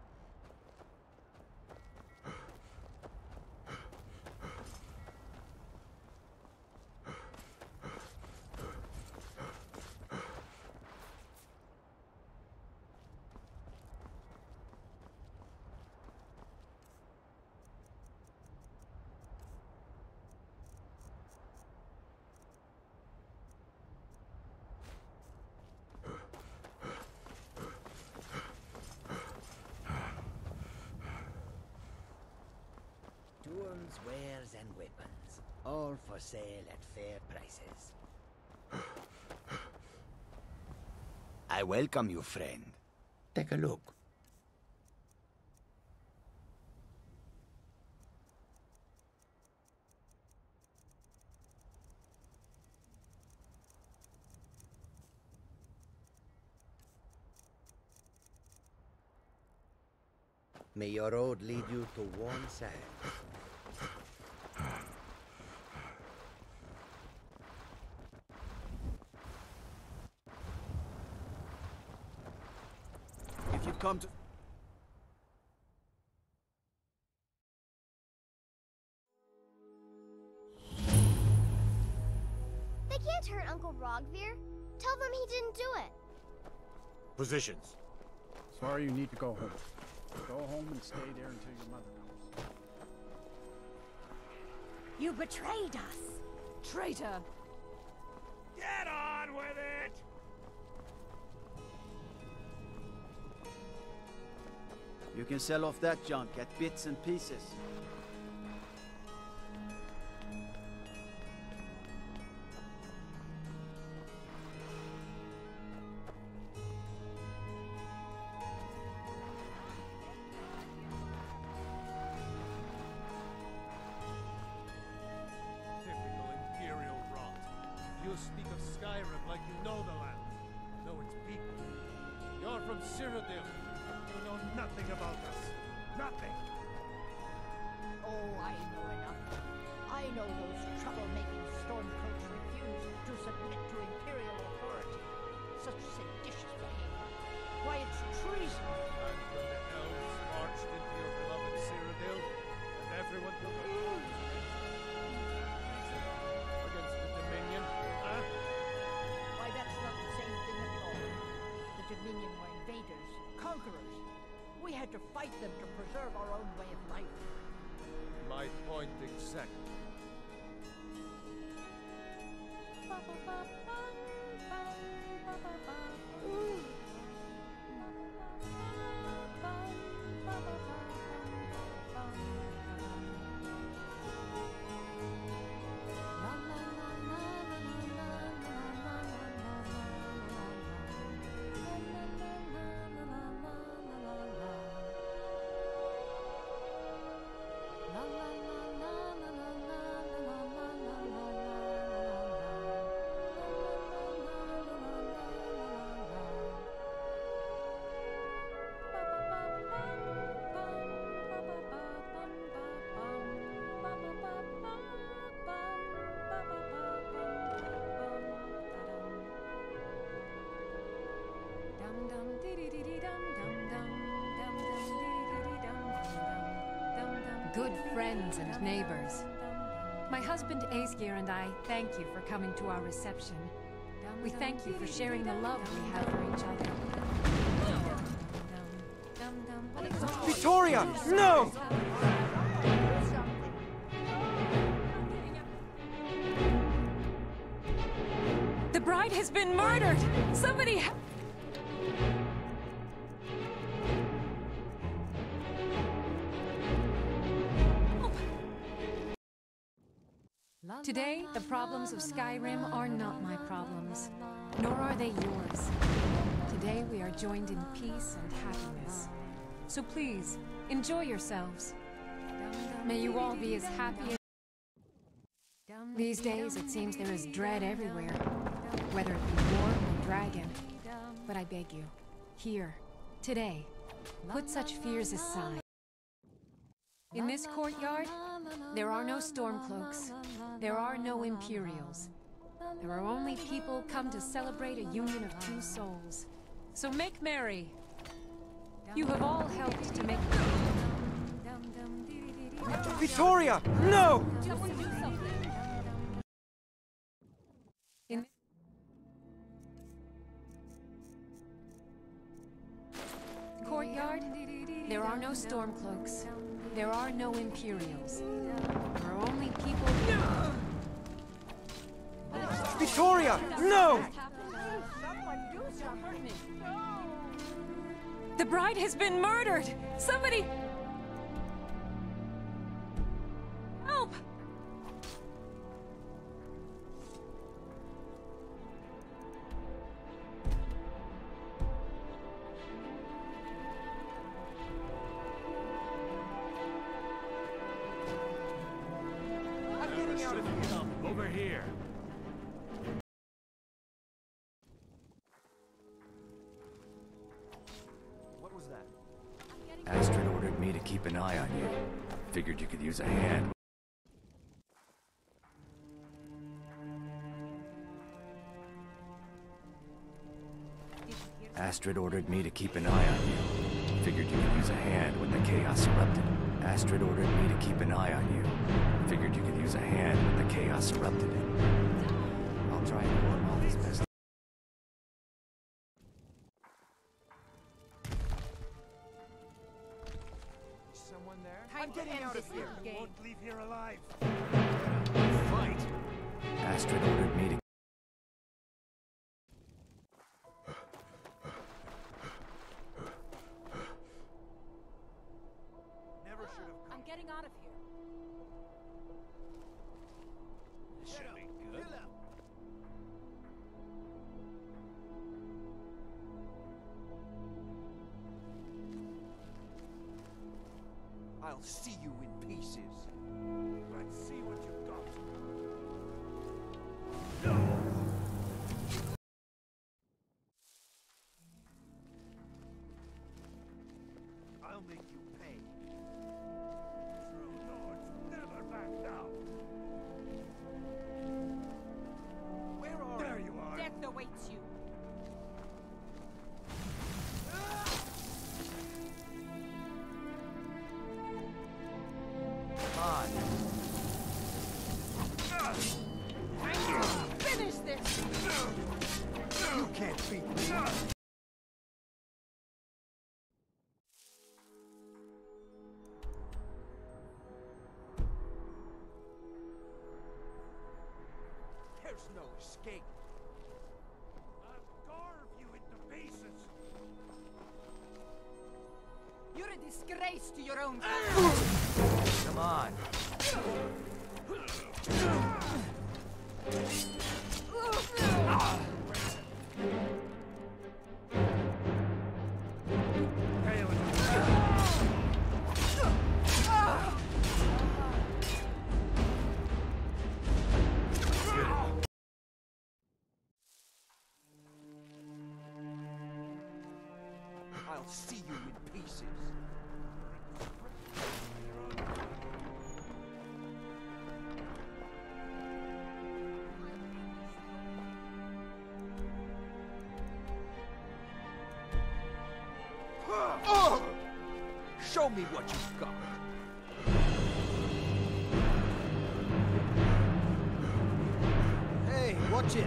Tools, wares, and weapons, all for sale at fair prices. I welcome you, friend. Take a look. May your road lead you to warm sands. If you come to... They can't hurt Uncle Rogvir. Tell them he didn't do it. Positions. Sorry, you need to go home. Go home and stay there until your mother comes. You betrayed us! Traitor! Get on with it! You can sell off that junk at bits and pieces. Typical Imperial rot. You speak of Skyrim like you know the land. Know its people. You're from Cyrodiil. You know nothing about us. Nothing. Oh, I know enough. I know those troublemaking Stormcloaks refuse to submit to Imperial authority. Such seditious behavior. Why, it's treason. And when the elves marched into your beloved Cyrodiil, and everyone took arms against the Dominion, huh? Why, that's fight them to preserve our own way of life. My point exactly. Good friends and neighbors. My husband Aesgeir and I thank you for coming to our reception. We thank you for sharing the love we have for each other. Victoria! No! The bride has been murdered! Somebody Today, the problems of Skyrim are not my problems, nor are they yours. Today, we are joined in peace and happiness. So please, enjoy yourselves. May you all be as happy as... These days, it seems there is dread everywhere, whether it be war or dragon. But I beg you, here, today, put such fears aside. In this courtyard, there are no Stormcloaks. There are no Imperials. There are only people come to celebrate a union of two souls. So make merry. You have all helped to make... Victoria! No! In courtyard, there are no Stormcloaks. There are no Imperials. There are only people... Victoria! No! The bride has been murdered! Somebody... Help! Over here. What was that? Astrid ordered me to keep an eye on you. Figured you could use a hand. Astrid ordered me to keep an eye on you. Figured you could use a hand when the chaos erupted. Astrid ordered me to keep an eye on you. Figured you could use a hand when the chaos erupted. I'll try and warn all these mess. Someone there? I'm getting out of here. You won't leave here alive. Fight! Astrid ordered me to... Never should have come. I'm getting out of here. This should be good. I'll see you in pieces. Let's see what you've got. I'll make you pay. True lords never back down. Where are you? There you are. Death awaits you. Finish this! You can't beat me. There's no escape. I'll carve you into pieces. You're a disgrace to your own Come on. I'll see you in pieces. Show me what you've got. Hey, watch it!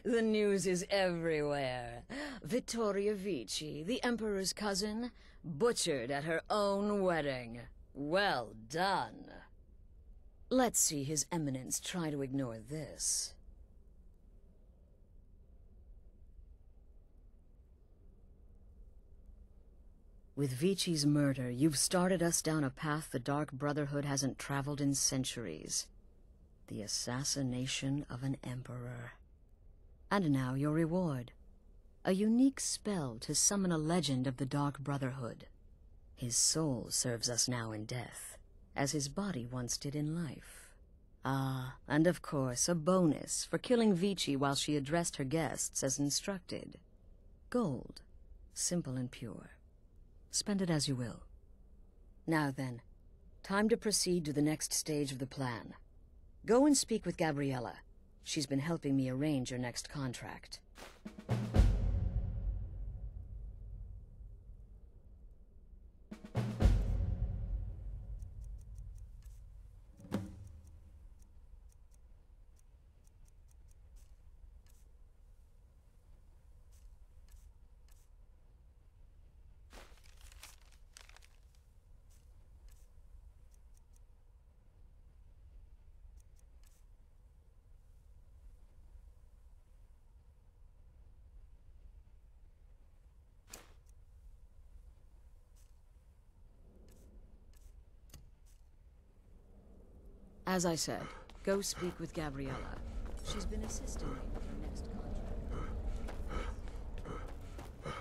The news is everywhere. Vittoria Vici, the Emperor's cousin, butchered at her own wedding. Well done. Let's see His Eminence try to ignore this. With Vici's murder, you've started us down a path the Dark Brotherhood hasn't traveled in centuries. The assassination of an emperor. And now your reward. A unique spell to summon a legend of the Dark Brotherhood. His soul serves us now in death, as his body once did in life. Ah, and of course, a bonus for killing Vici while she addressed her guests as instructed. Gold. Simple and pure. Spend it as you will. Now then, time to proceed to the next stage of the plan. Go and speak with Gabriella. She's been helping me arrange your next contract. As I said, go speak with Gabriella. She's been assisting me with her next contract.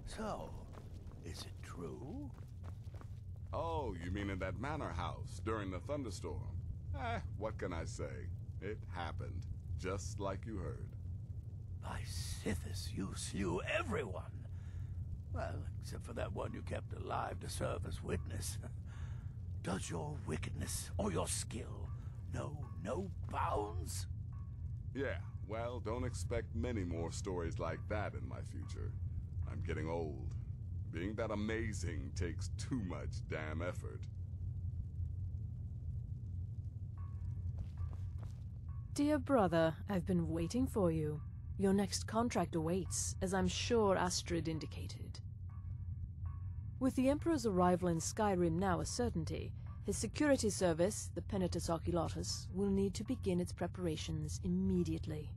So, is it true? Oh, you mean in that manor house during the thunderstorm? What can I say? It happened, just like you heard. By Sithis, you slew everyone. Well, except for that one you kept alive to serve as witness. Does your wickedness or your skill know no bounds? Yeah, well, don't expect many more stories like that in my future. I'm getting old. Being that amazing takes too much damn effort. Dear brother, I've been waiting for you. Your next contract awaits, as I'm sure Astrid indicated. With the Emperor's arrival in Skyrim now a certainty, his security service, the Penitus Oculatus, will need to begin its preparations immediately.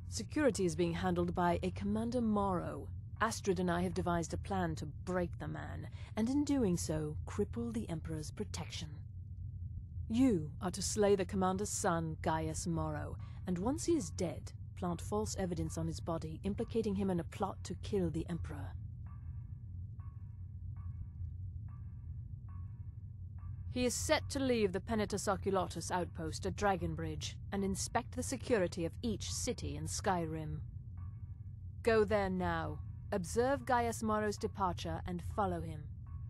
Security is being handled by a Commander Morrow. Astrid and I have devised a plan to break the man, and in doing so, cripple the Emperor's protection. You are to slay the Commander's son, Gaius Morrow, and once he is dead, plant false evidence on his body, implicating him in a plot to kill the Emperor. He is set to leave the Penitus Oculatus outpost at Dragonbridge and inspect the security of each city in Skyrim. Go there now, observe Gaius Morrow's departure and follow him.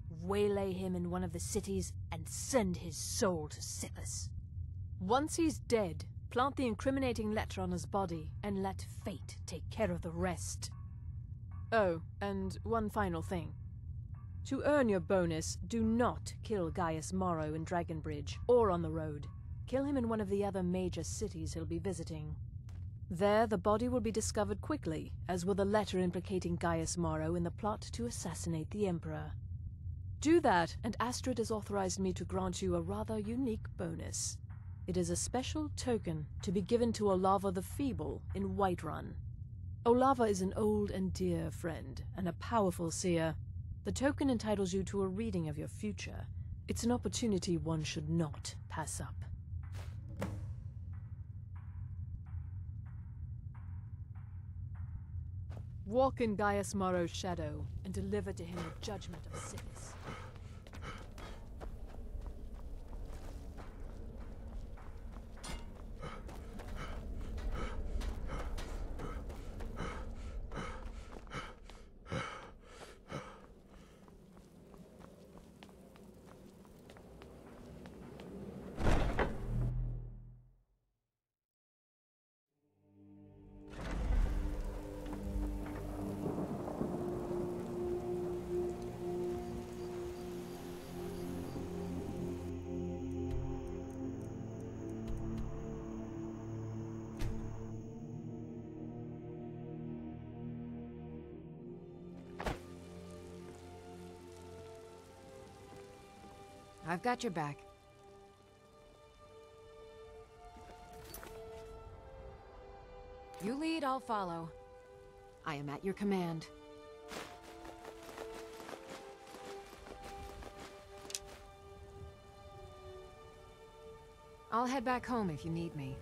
Waylay him in one of the cities and send his soul to Sithis. Once he's dead, plant the incriminating letter on his body and let fate take care of the rest. Oh, and one final thing. To earn your bonus, do not kill Gaius Morrow in Dragonbridge or on the road. Kill him in one of the other major cities he'll be visiting. There, the body will be discovered quickly, as will the letter implicating Gaius Morrow in the plot to assassinate the Emperor. Do that, and Astrid has authorized me to grant you a rather unique bonus. It is a special token to be given to Olava the Feeble in Whiterun. Olava is an old and dear friend, and a powerful seer. The token entitles you to a reading of your future. It's an opportunity one should not pass up. Walk in Gaius Morrow's shadow and deliver to him the judgment of Sithis. I've got your back. You lead, I'll follow. I am at your command. I'll head back home if you need me.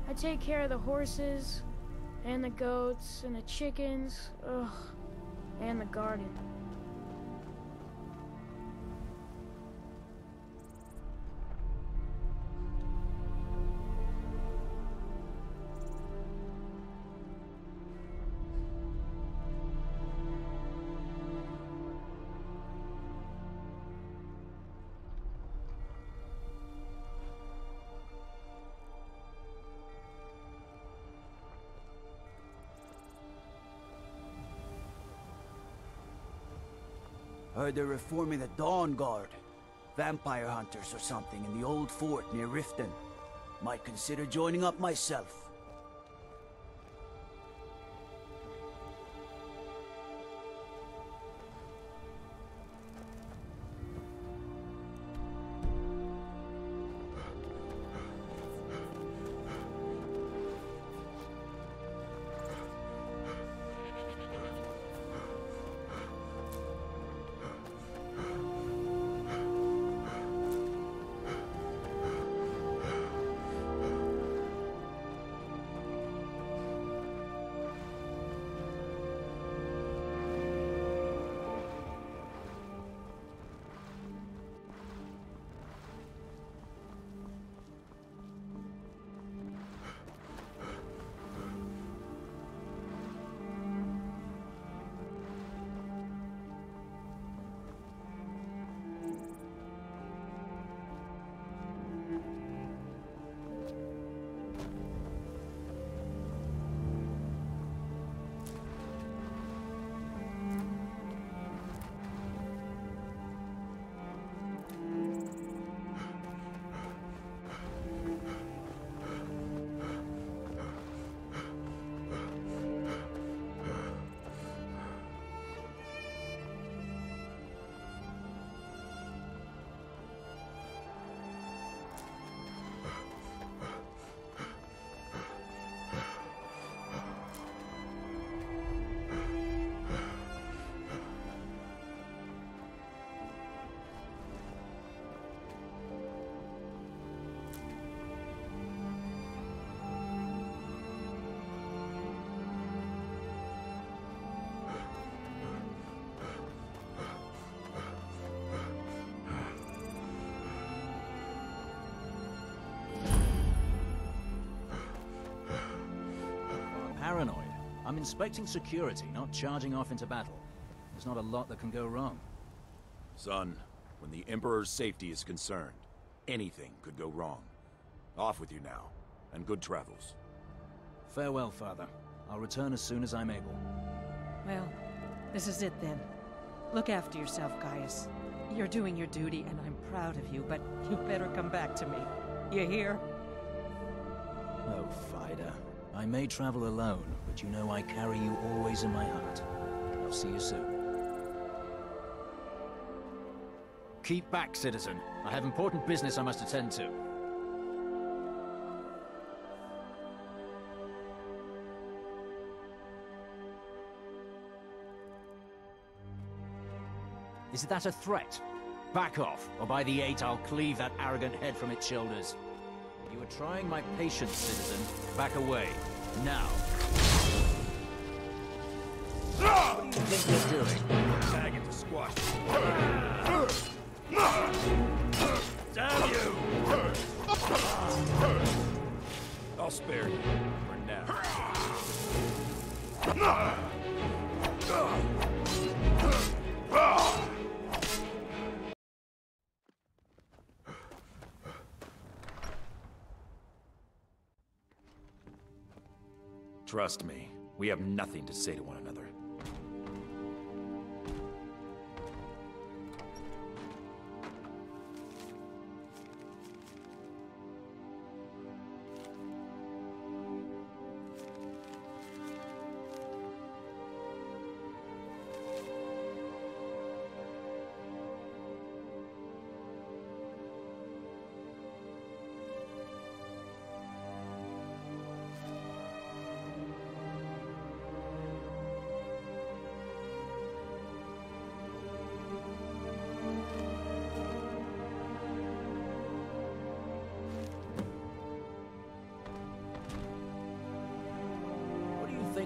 I take care of the horses, and the goats, and the chickens, and the garden. Heard they're reforming the Dawn Guard. Vampire hunters or something in the old fort near Riften. Might consider joining up myself. Paranoid. I'm inspecting security, not charging off into battle. There's not a lot that can go wrong. Son, when the Emperor's safety is concerned, anything could go wrong. Off with you now, and good travels. Farewell, Father. I'll return as soon as I'm able. Well, this is it then. Look after yourself, Gaius. You're doing your duty, and I'm proud of you, but you better come back to me. You hear? Oh, Fida. I may travel alone, but you know I carry you always in my heart. I'll see you soon. Keep back, citizen. I have important business I must attend to. Is that a threat? Back off, or by the 8 I'll cleave that arrogant head from its shoulders. You are trying my patience, citizen. Back away. Now. What do you think you're doing? Tag it to squash. Damn you! I'll spare you for now. Trust me, we have nothing to say to one another.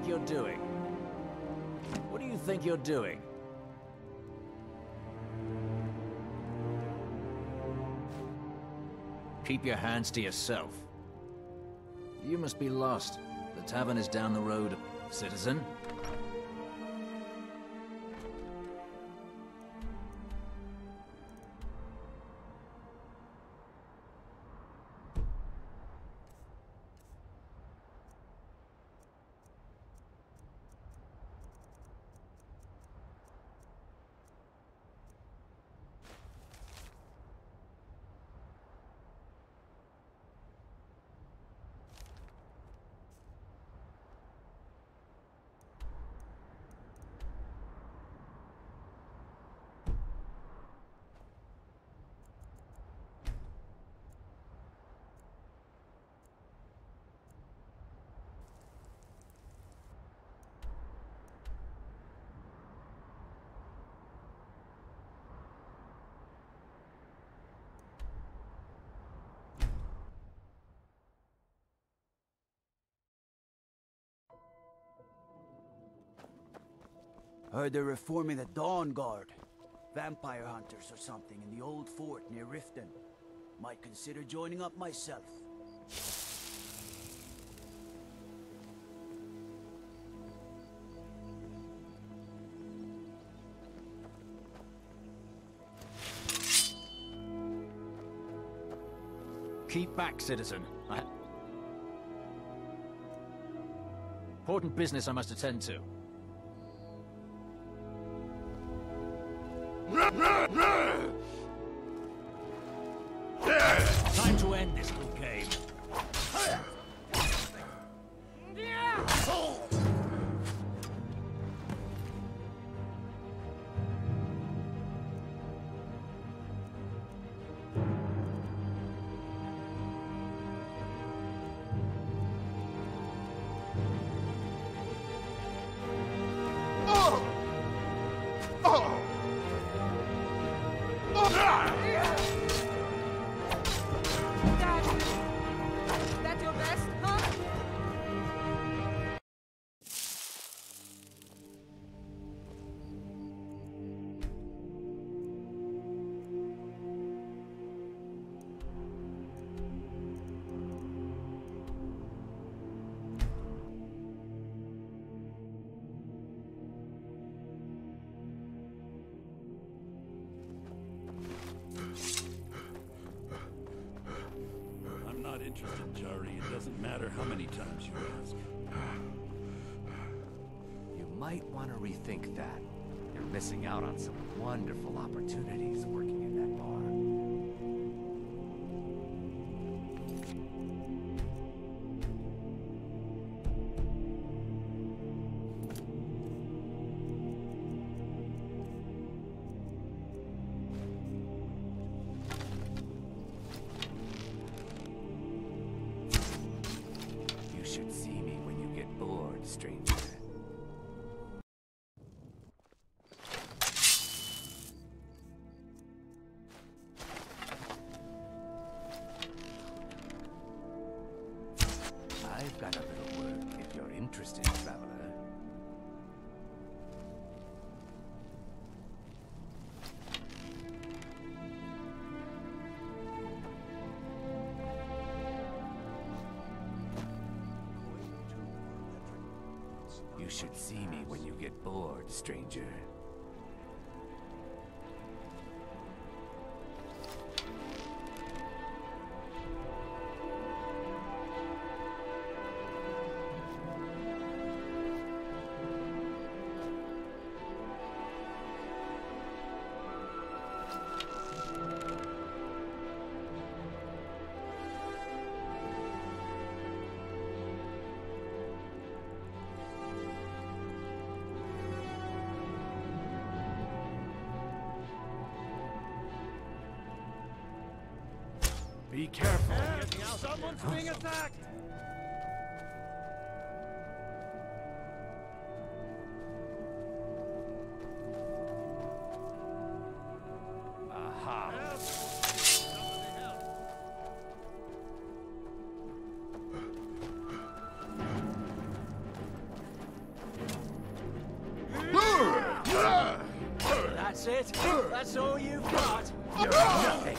You're doing? What do you think you're doing? Keep your hands to yourself. You must be lost. The tavern is down the road, citizen. Heard they're reforming the Dawn Guard. Vampire hunters or something in the old fort near Riften. Might consider joining up myself. Keep back, citizen. Important business I must attend to. Time to end this little game. That your best, huh? I'm not interested, Jari. It doesn't matter how many times you ask. You might want to rethink that. You're missing out on some wonderful opportunities working in that bar. You should see me when you get bored, stranger. I've got a little work if you're interested, traveler. You should see me when you get bored, stranger. Be careful. Someone's being attacked! Aha. That's it? That's all you've got? You're nothing.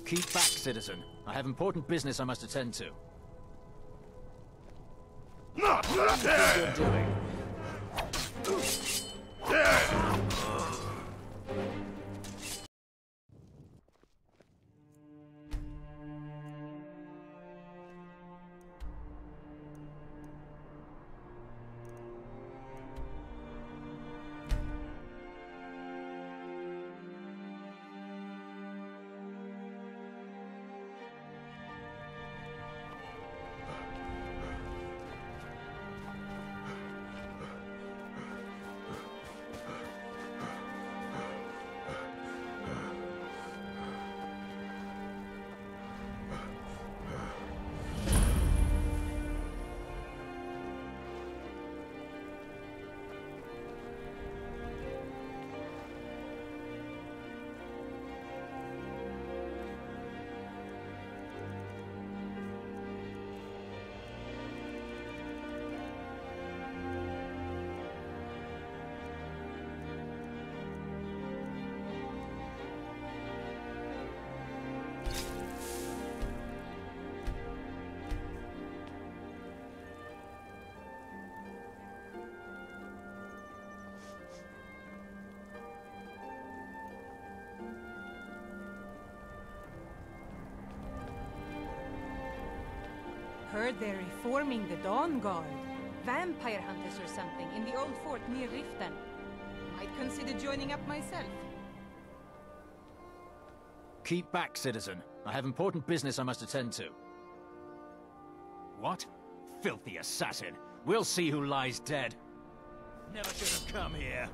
Keep back, citizen. I have important business I must attend to. What do you think you're doing? heard they're reforming the Dawn Guard. Vampire hunters or something in the old fort near Riften. Might consider joining up myself. Keep back, citizen. I have important business I must attend to. What? Filthy assassin. We'll see who lies dead. Never should have come here.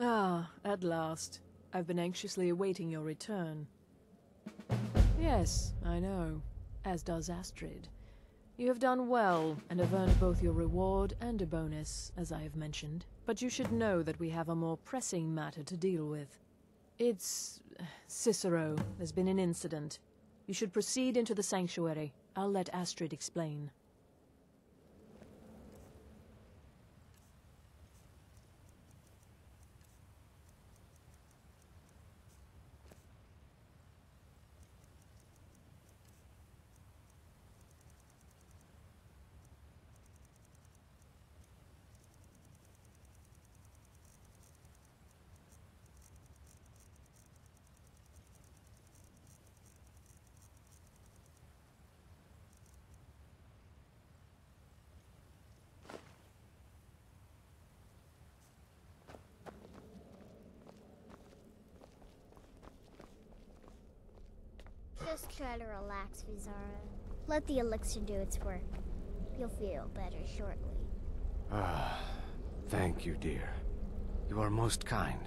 Ah, at last. I've been anxiously awaiting your return. Yes, I know. As does Astrid. You have done well, and have earned both your reward and a bonus, as I have mentioned. But you should know that we have a more pressing matter to deal with. It's... Cicero. There's been an incident. You should proceed into the sanctuary. I'll let Astrid explain. Just try to relax, Vizara. Let the elixir do its work. You'll feel better shortly. Thank you, dear. You are most kind.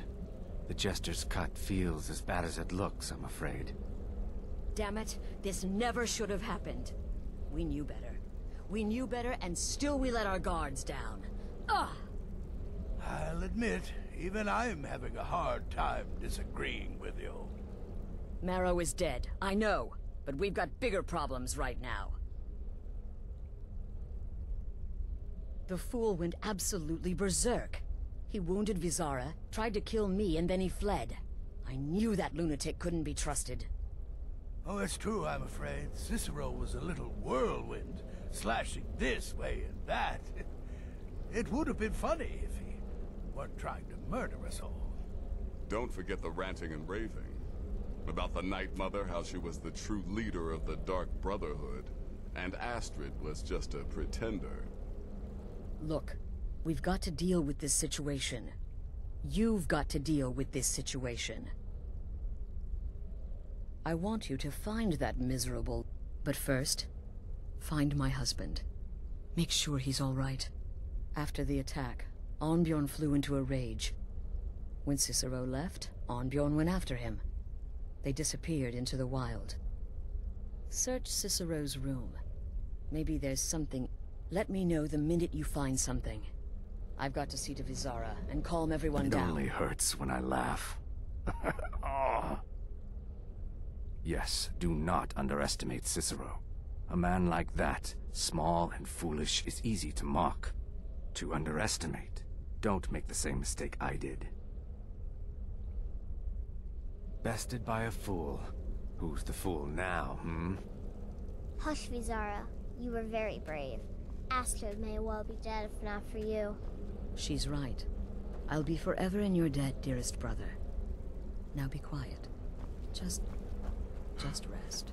The Jester's cut feels as bad as it looks, I'm afraid. Damn it, this never should have happened. We knew better. We knew better, and still we let our guards down. Ugh! I'll admit, even I'm having a hard time disagreeing with you. Marrow is dead, I know, but we've got bigger problems right now. The fool went absolutely berserk. He wounded Vizara, tried to kill me, and then he fled. I knew that lunatic couldn't be trusted. Oh, it's true, I'm afraid. Cicero was a little whirlwind, slashing this way and that. It would have been funny if he weren't trying to murder us all. Don't forget the ranting and raving. About the Night Mother, how she was the true leader of the Dark Brotherhood, and Astrid was just a pretender. Look, we've got to deal with this situation. You've got to deal with this situation. I want you to find that miserable... But first, find my husband. Make sure he's all right. After the attack, Arnbjorn flew into a rage. When Cicero left, Arnbjorn went after him. They disappeared into the wild. Search Cicero's room. Maybe there's something... Let me know the minute you find something. I've got to see to Vizara and calm everyone down. It only hurts when I laugh. Oh. Yes, do not underestimate Cicero. A man like that, small and foolish, is easy to mock. To underestimate. Don't make the same mistake I did. Bested by a fool. Who's the fool now, hmm? Hush, Vizara. You were very brave. Astrid may well be dead if not for you. She's right. I'll be forever in your debt, dearest brother. Now be quiet. Just rest.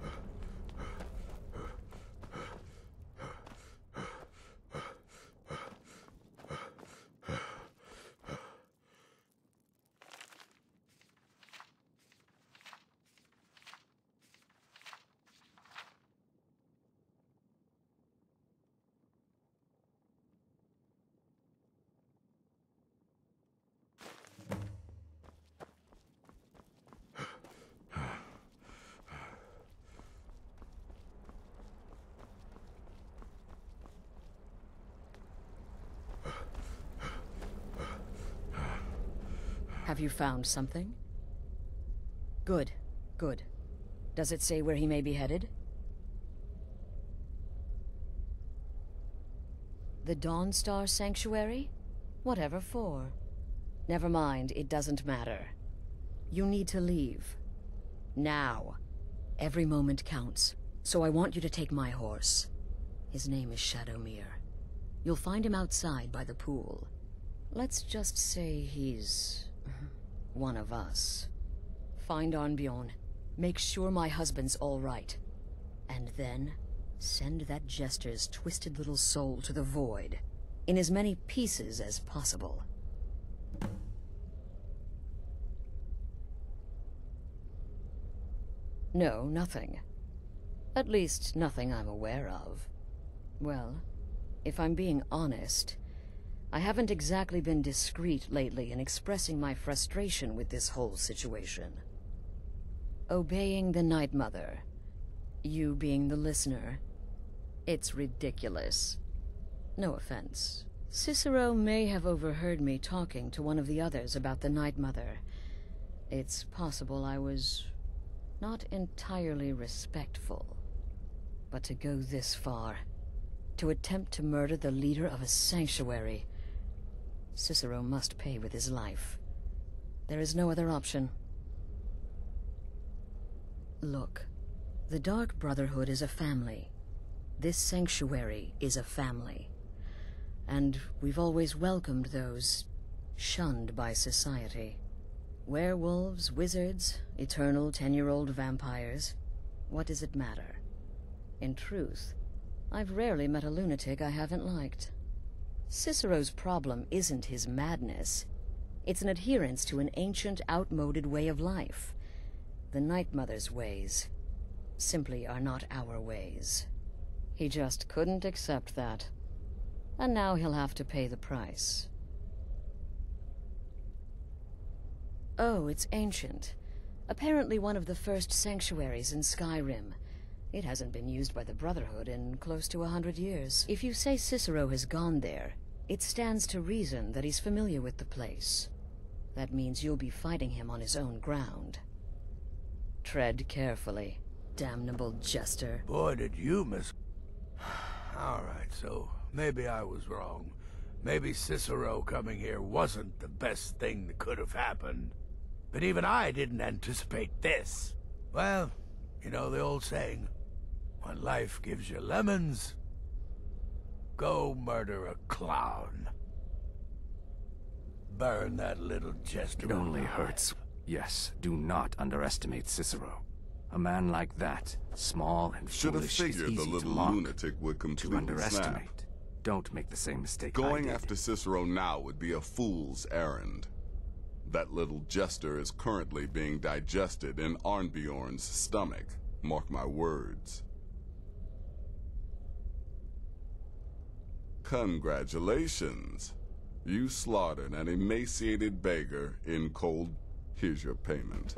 Have you found something? Good, good. Does it say where he may be headed? The Dawnstar Sanctuary? Whatever for. Never mind, it doesn't matter. You need to leave. Now. Every moment counts, so I want you to take my horse. His name is Shadowmere. You'll find him outside by the pool. Let's just say he's one of us. Find Arnbjorn. Make sure my husband's all right. And then send that jester's twisted little soul to the void, in as many pieces as possible. No, nothing. At least, nothing I'm aware of. Well, if I'm being honest, I haven't exactly been discreet lately in expressing my frustration with this whole situation. Obeying the Night Mother, you being the listener, it's ridiculous. No offense. Cicero may have overheard me talking to one of the others about the Night Mother. It's possible I was not entirely respectful. But to go this far, to attempt to murder the leader of a sanctuary, Cicero must pay with his life. There is no other option. Look, the Dark Brotherhood is a family. This sanctuary is a family. And we've always welcomed those shunned by society. Werewolves, wizards, eternal 10-year-old vampires. What does it matter? In truth, I've rarely met a lunatic I haven't liked. Cicero's problem isn't his madness. It's an adherence to an ancient, outmoded way of life. The Night Mother's ways simply are not our ways. He just couldn't accept that. And now he'll have to pay the price. Oh, it's ancient. Apparently one of the first sanctuaries in Skyrim. It hasn't been used by the Brotherhood in close to 100 years. If you say Cicero has gone there, it stands to reason that he's familiar with the place. That means you'll be fighting him on his own ground. Tread carefully, damnable jester. Boy, did you miss... Alright, so maybe I was wrong. Maybe Cicero coming here wasn't the best thing that could have happened. But even I didn't anticipate this. Well, you know the old saying, when life gives you lemons, go murder a clown. Burn that little jester. It only hurts. Yes, do not underestimate Cicero. A man like that, small and should have foolish, is figured the easy little to mock. lunatic would To completely underestimate. snap. Don't make the same mistake I Going did. after Cicero now would be a fool's errand. That little jester is currently being digested in Arnbjorn's stomach. Mark my words. Congratulations. You slaughtered an emaciated beggar in cold. Here's your payment.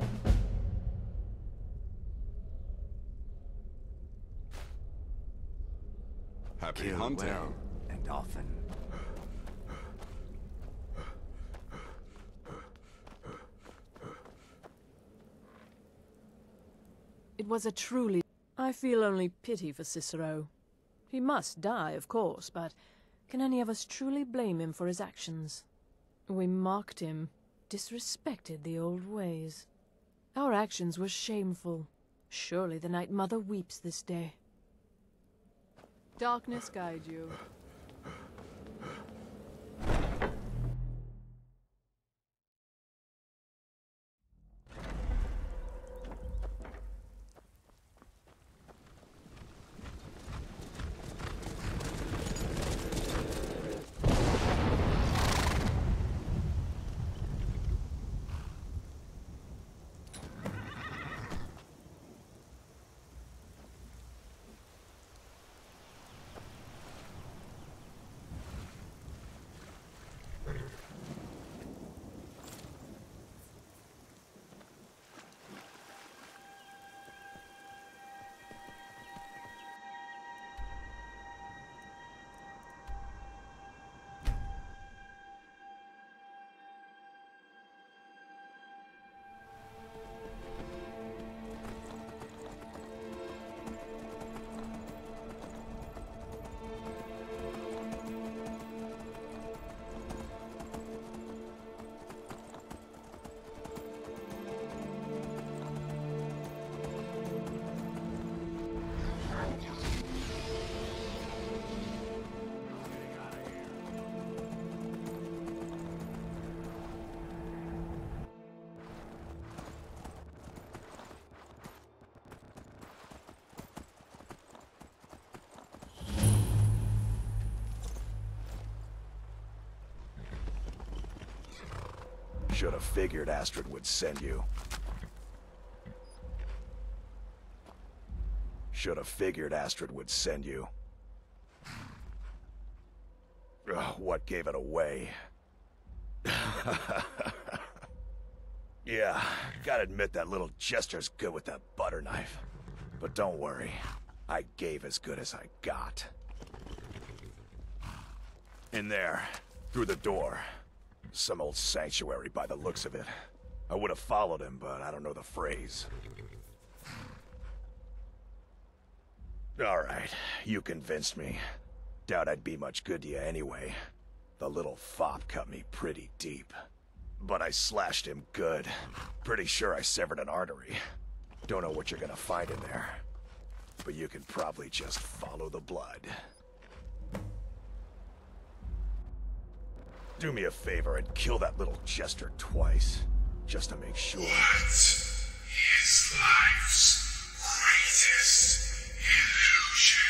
Happy Kill hunting. well and often. It was a truly... I feel only pity for Cicero. He must die, of course, but can any of us truly blame him for his actions? We mocked him, disrespected the old ways. Our actions were shameful. Surely the Night Mother weeps this day. Darkness guide you. Should have figured Astrid would send you. Should have figured Astrid would send you. Ugh, what gave it away? Yeah, gotta admit that little jester's good with that butter knife. But don't worry, I gave as good as I got. In there, through the door. Some old sanctuary by the looks of it. I would have followed him, but I don't know the phrase. Alright, you convinced me. Doubt I'd be much good to you anyway. The little fop cut me pretty deep. But I slashed him good. Pretty sure I severed an artery. Don't know what you're gonna find in there. But you can probably just follow the blood. Do me a favor and kill that little jester twice. Just to make sure. What is life's greatest illusion?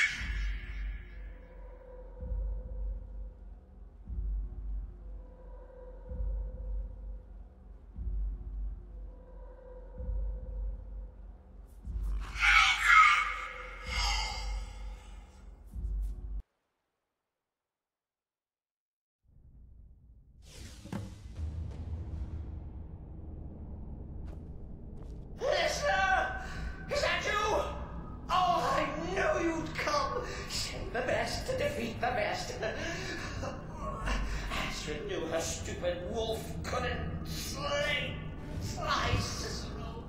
Listener! Is that you? Oh, I knew you'd come! Send the best to defeat the best. Astrid knew her stupid wolf couldn't slice Cicero.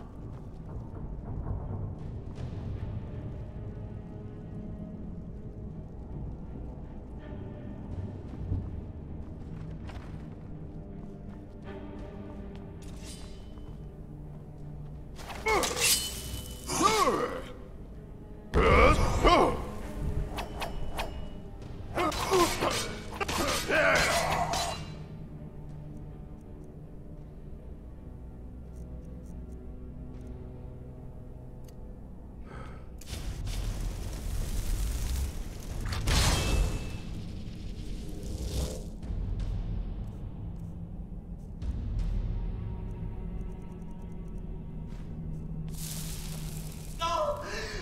No,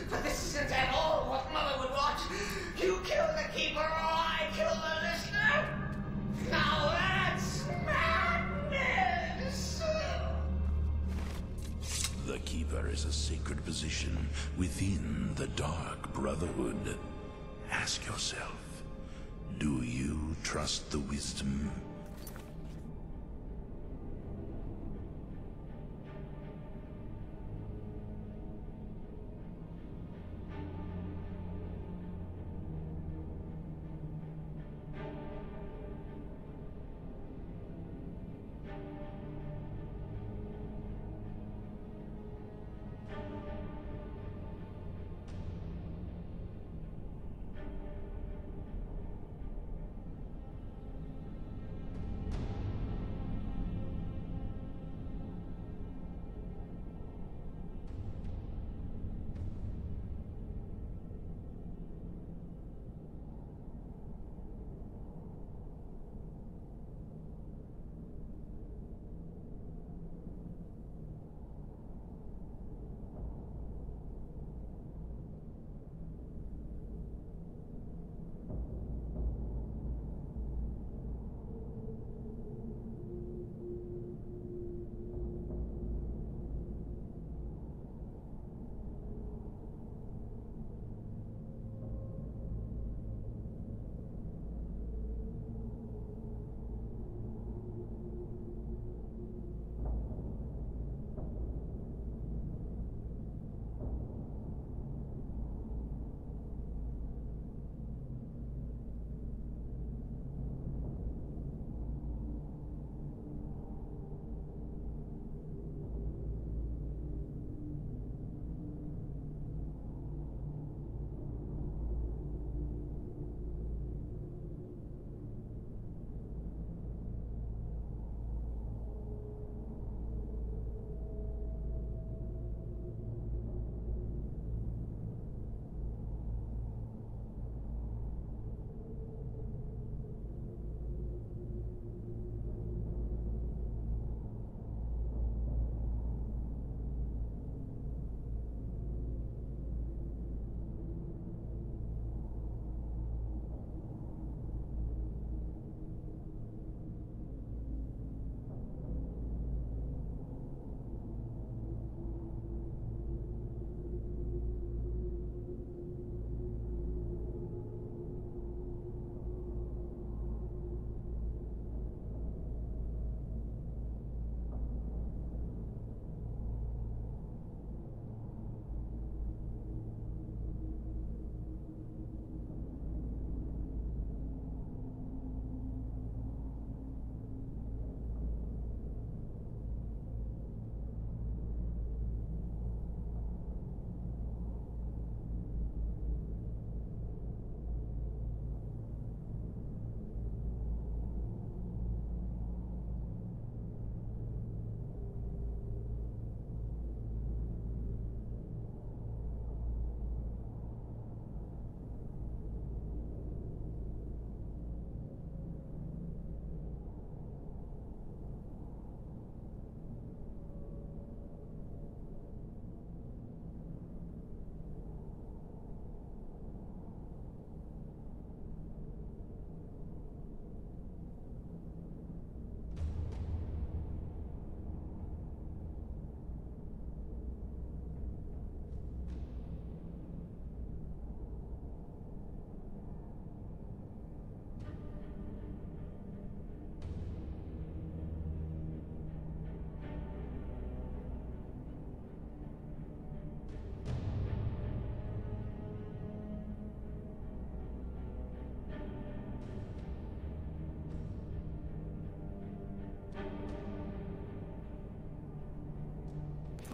but this isn't at all what Mother would want. You kill the keeper or I kill the listener. Now that's madness. The Keeper is a sacred position within the Dark Brotherhood. Ask yourself, do you trust the wisdom?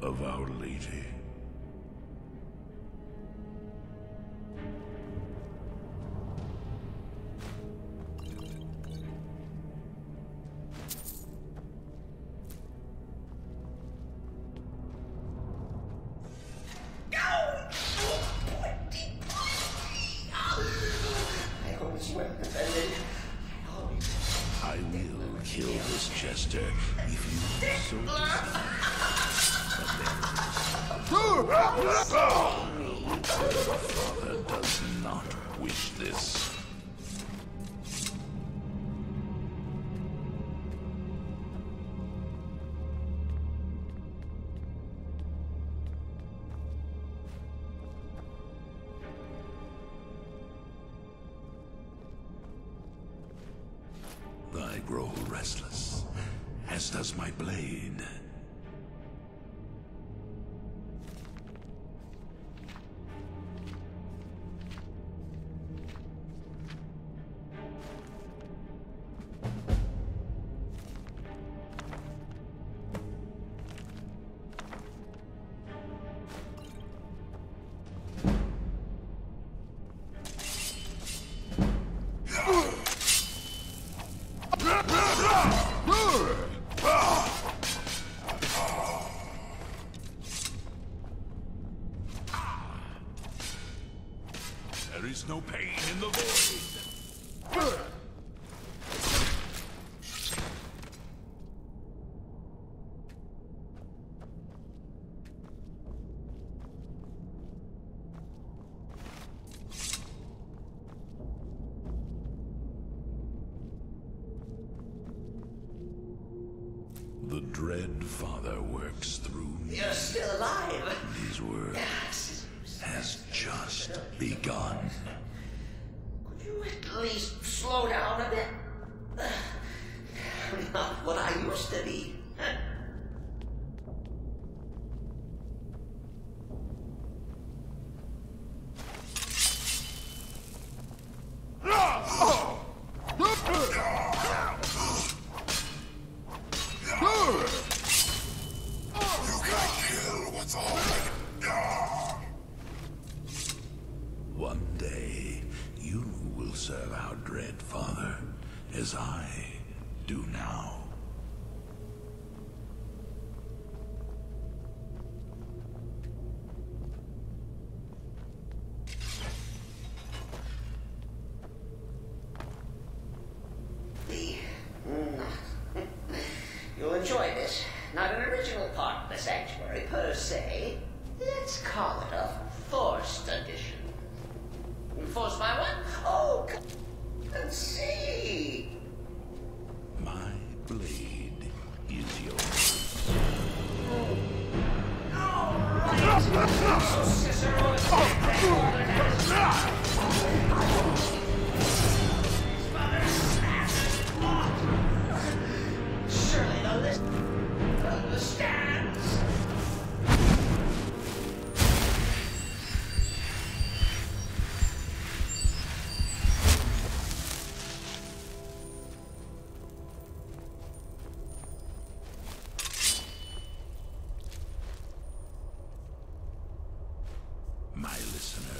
of Our Lady. I will kill this jester if you so desire. Father does not wish this. I grow restless, as does my blade. There is no pain in the void. The Dread Father works through me. You're still alive. His work has just begun. Could you at least slow down a bit? I'm not what I used to be. One day, you will serve our Dread Father, as I do now. You'll enjoy this. Not an original part of the sanctuary per se. Let's call it a forced addition. Forced by what? Oh, let's see. My blade is yours. So Cicero is surely the list understands. My listener.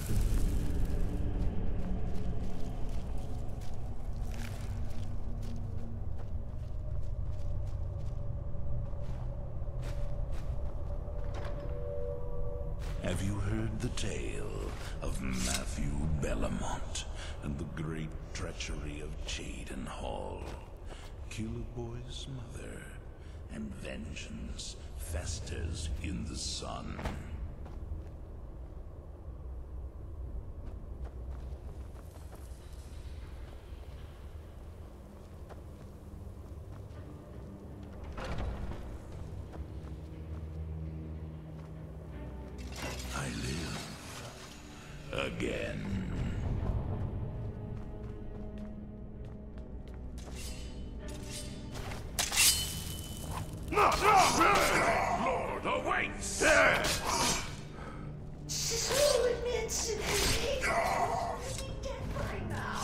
Have you heard the tale of Matthew Bellamont and the great treachery of Chaden Hall? Killerboy's mother, and vengeance festers in the sun. I live again. Lord awaits! Cicero admits he could be dead by now.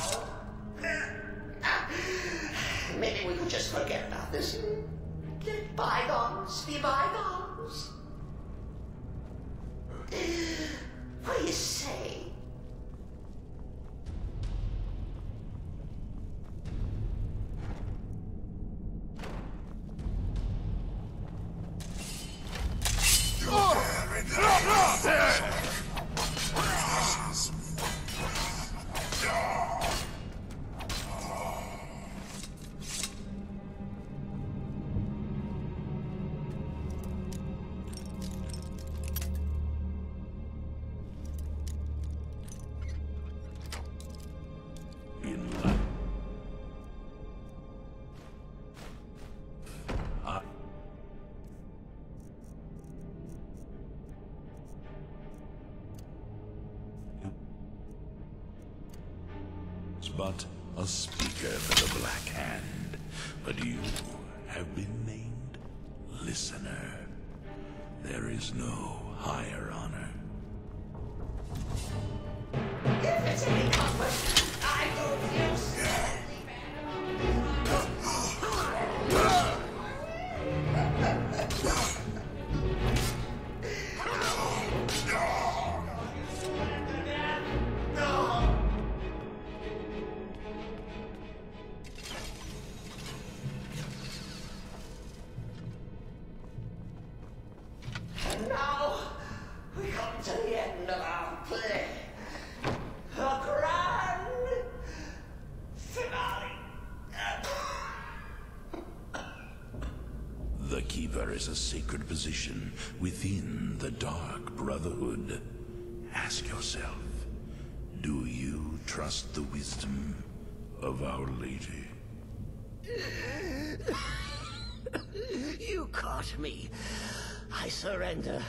Maybe we could just forget about this. Let bygones be bygones. What do you say? But a speaker with a black hand. But you have been named Listener. There is no higher honor. If it's any comfort, I don't feel sadly And now, we come to the end of our play. The grand finale. The Keeper is a sacred position within the Dark Brotherhood. Ask yourself, do you trust the wisdom of Our Lady? You caught me. I surrender.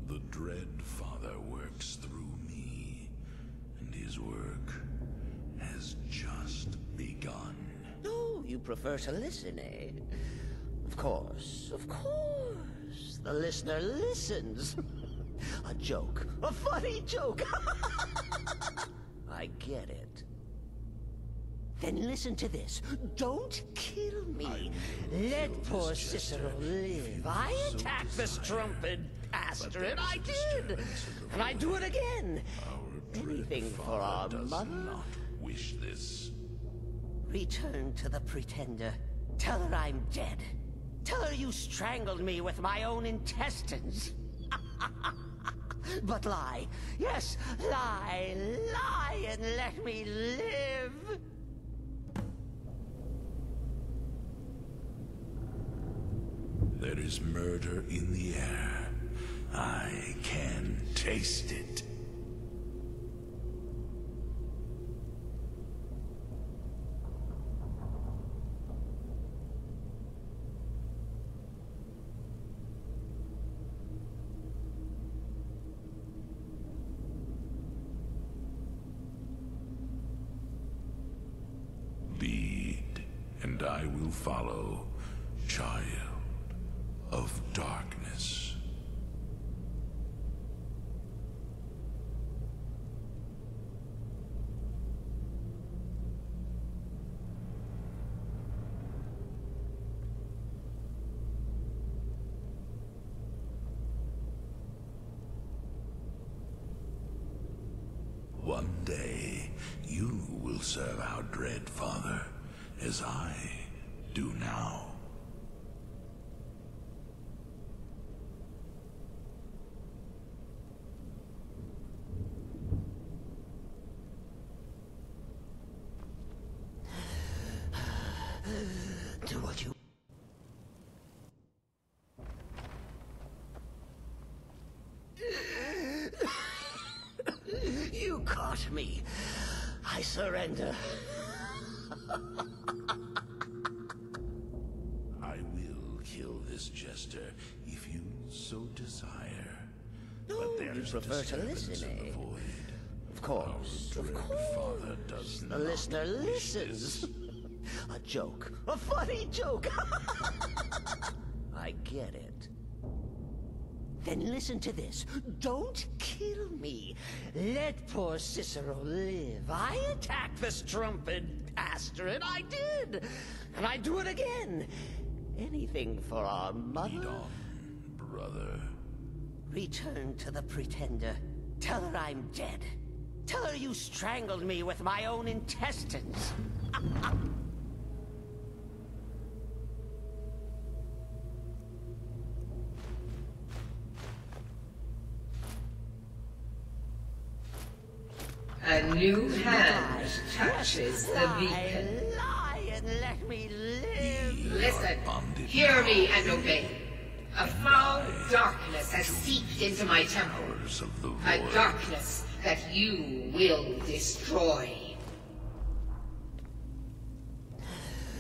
The Dread Father works through me, and his work has just begun. Oh, you prefer to listen, eh? Of course, of course. The listener listens. A joke. A funny joke. I get it. Then listen to this. Don't kill me. Let poor Cicero live. I attacked the strumpet bastard. I did. And I do it again. Anything for our mother. Not wish this. Return to the Pretender. Tell her I'm dead. Tell her you strangled me with my own intestines. But lie. Yes, lie. Lie and let me live. There is murder in the air. I can taste it. Lead, and I will follow, child of darkness. One day, you will serve our dread father, as I do now. Do what you... You caught me. I surrender. I will kill this jester if you so desire. But there You is prefer to disturbance listen, in eh? the void. Of course, Our of dread course. father does The not listener wish listens. this. A joke. A funny joke. I get it. Then listen to this. Don't kill me. Let poor Cicero live. I attacked the strumpet bastard. I did. And I'd do it again. Anything for our mother. Lead on, brother. Return to the Pretender. Tell her I'm dead. Tell her you strangled me with my own intestines. A new hand touches the beacon. Lie and let me live. Listen, hear me and obey. A foul darkness has seeped into my temple. A darkness that you will destroy.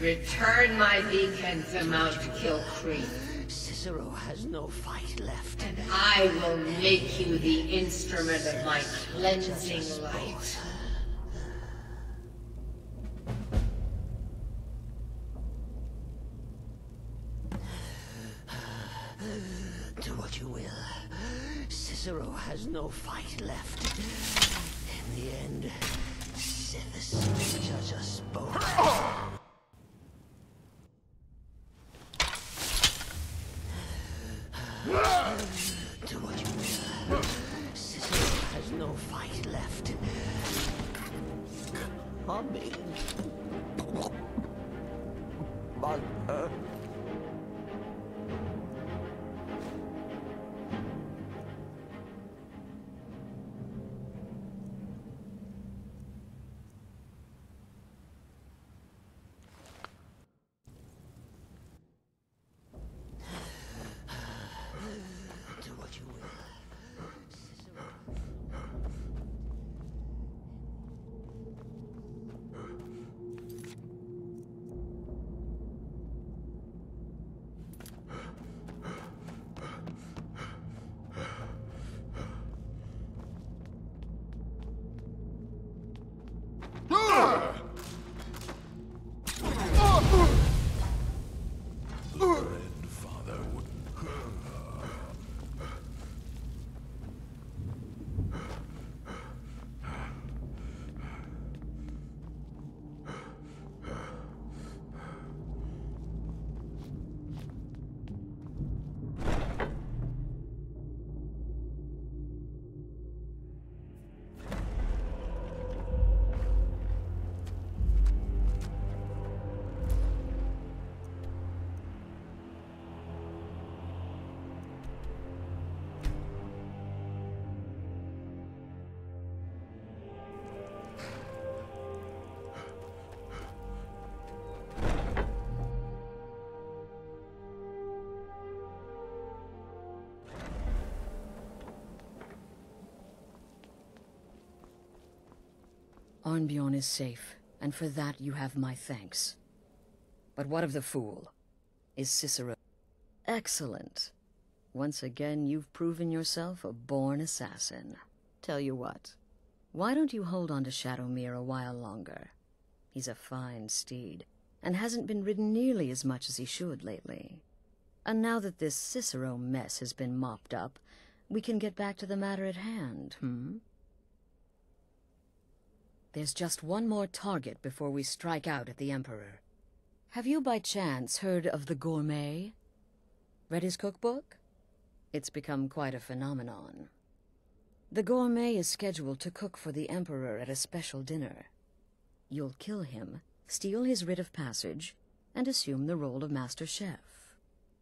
Return my beacon to Mount Kilcreek. Cicero has no fight left. And I will make you the instrument of my cleansing light. Do what you will. Cicero has no fight left. In the end, Sithis will judge us both. Do what you will. Cicero has no fight left. Mommy. Mother. Arnbjorn is safe, and for that you have my thanks. But what of the fool? Is Cicero... Excellent. Once again, you've proven yourself a born assassin. Tell you what, why don't you hold on to Shadowmere a while longer? He's a fine steed, and hasn't been ridden nearly as much as he should lately. And now that this Cicero mess has been mopped up, we can get back to the matter at hand, There's just one more target before we strike out at the Emperor. Have you by chance heard of the Gourmet? Read his cookbook? It's become quite a phenomenon. The Gourmet is scheduled to cook for the Emperor at a special dinner. You'll kill him, steal his writ of passage, and assume the role of Master Chef.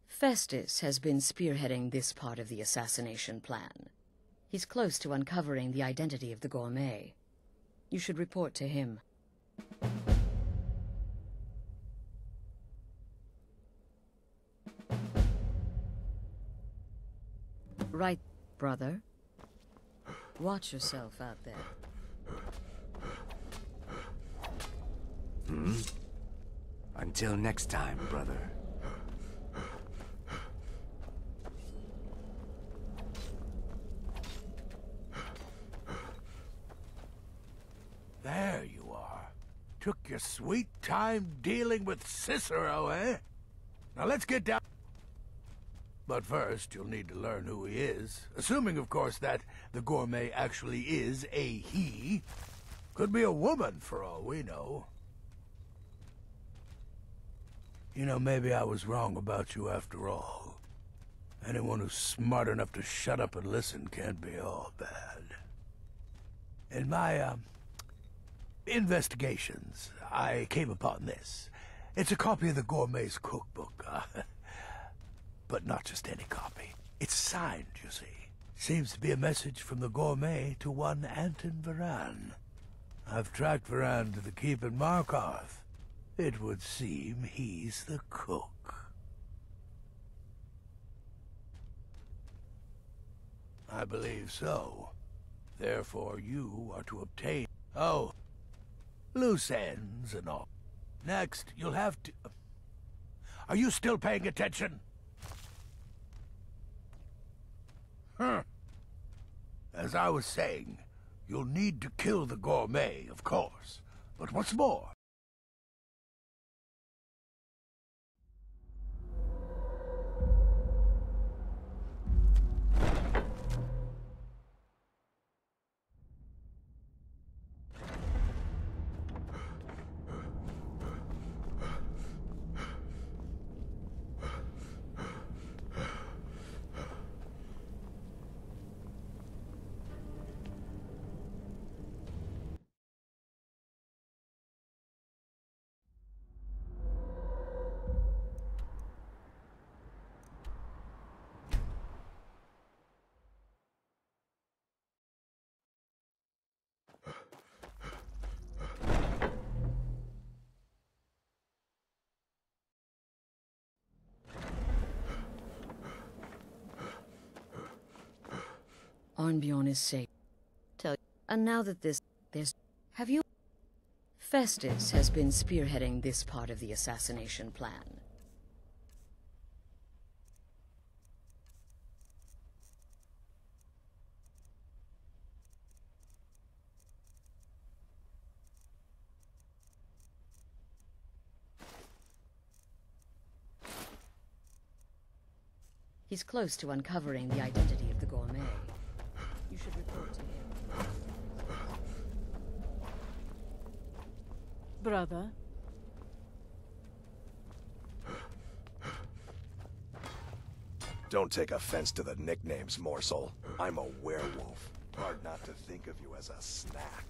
Festus has been spearheading this part of the assassination plan. He's close to uncovering the identity of the Gourmet. You should report to him. Right, brother. Watch yourself out there. Until next time, brother. There you are. Took your sweet time dealing with Cicero, eh? Now let's get down... But first, you'll need to learn who he is. Assuming, of course, that the gourmet actually is a he. Could be a woman, for all we know. You know, maybe I was wrong about you after all. Anyone who's smart enough to shut up and listen can't be all bad. In my, investigations, I came upon this. It's a copy of the gourmet's cookbook, but not just any copy. It's signed, you see. Seems to be a message from the gourmet to one Anton Varan. I've tracked Varan to the keep in Markarth. It would seem he's the cook. I believe so. Therefore, you are to obtain... Oh, loose ends and all. Next, you'll have to... Are you still paying attention? Huh. As I was saying, you'll need to kill the gourmet, of course. But what's more... Arnbjorn is safe. Tell you. And now that there's... Have you... Festus has been spearheading this part of the assassination plan. He's close to uncovering the identity of the gourmet. You should report to him. Brother? Don't take offense to the nicknames, morsel. I'm a werewolf. Hard not to think of you as a snack.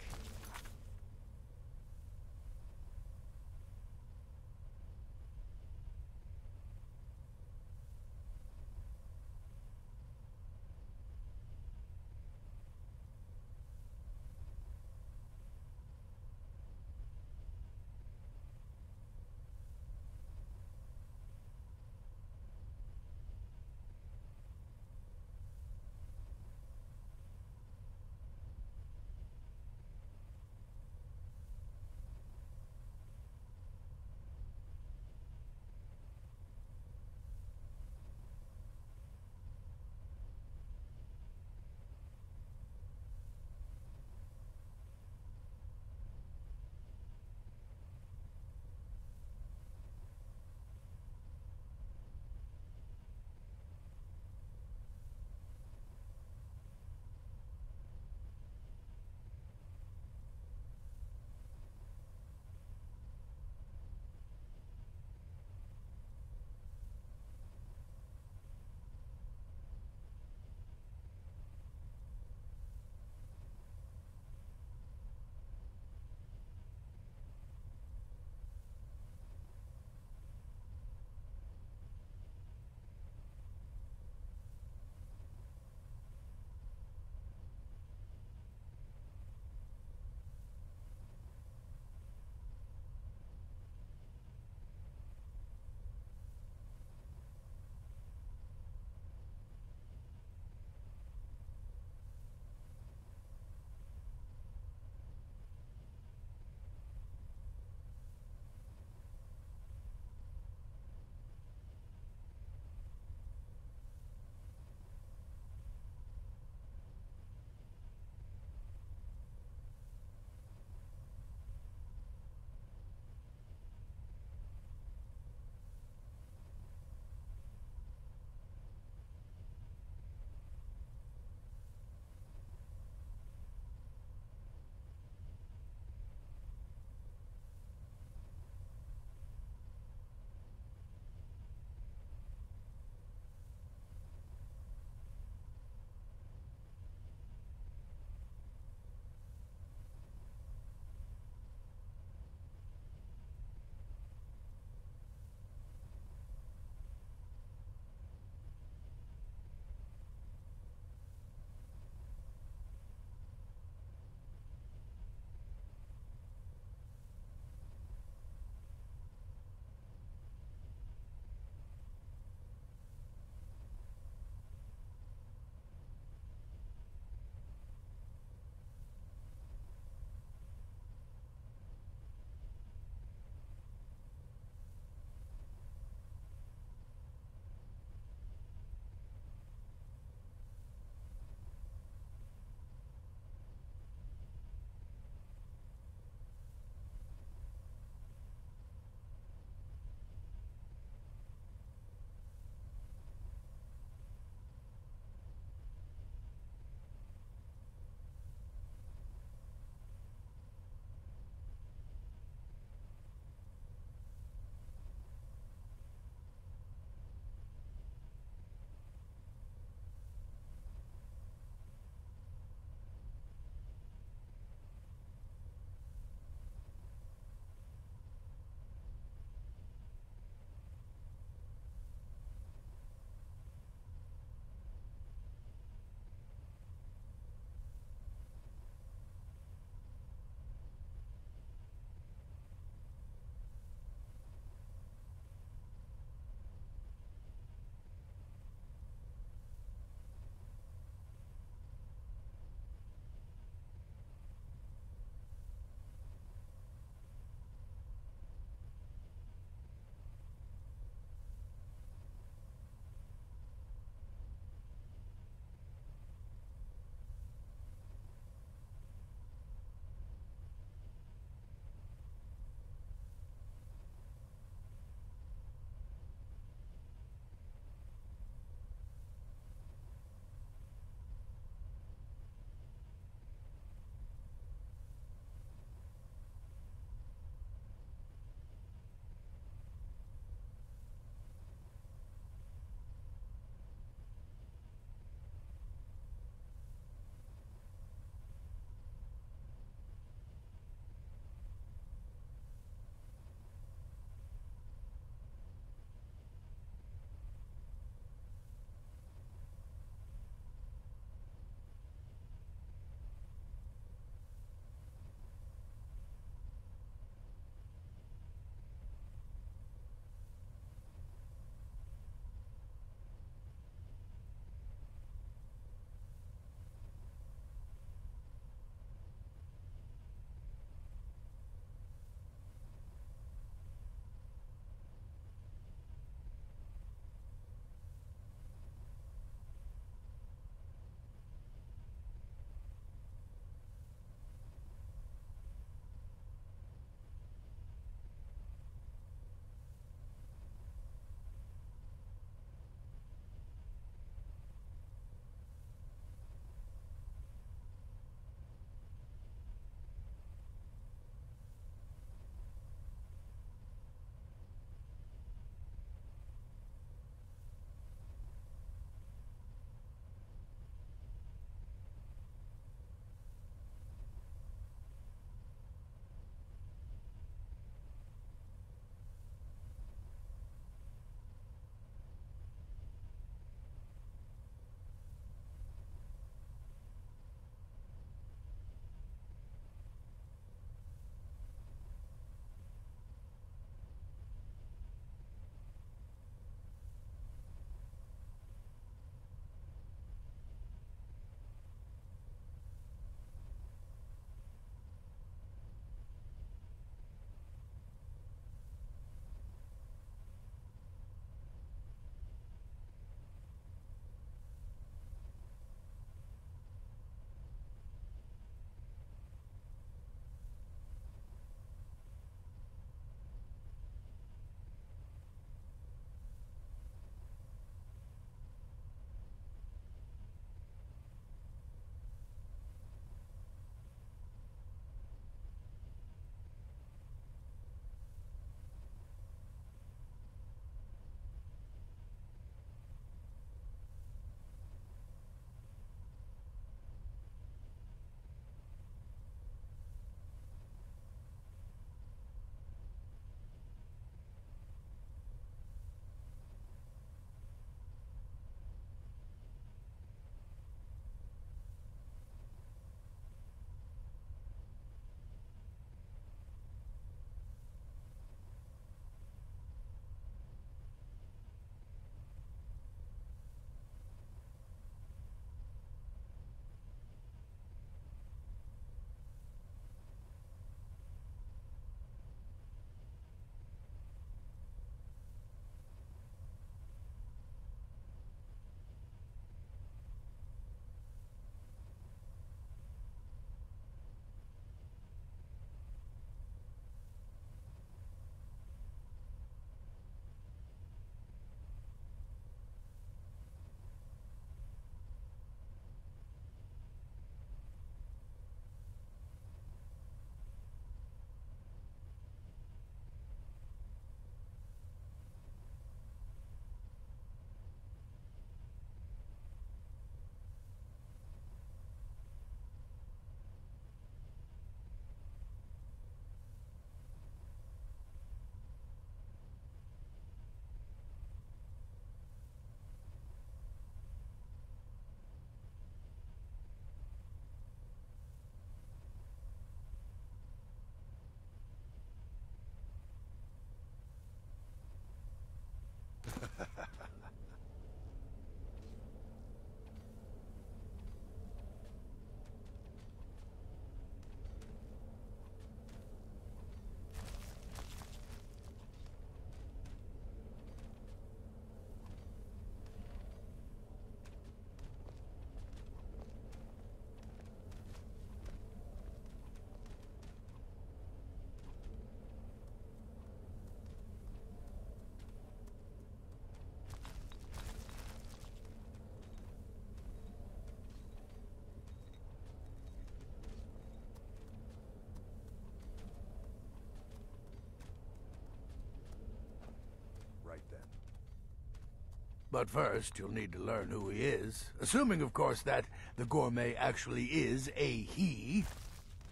But first, you'll need to learn who he is. Assuming, of course, that the gourmet actually is a he.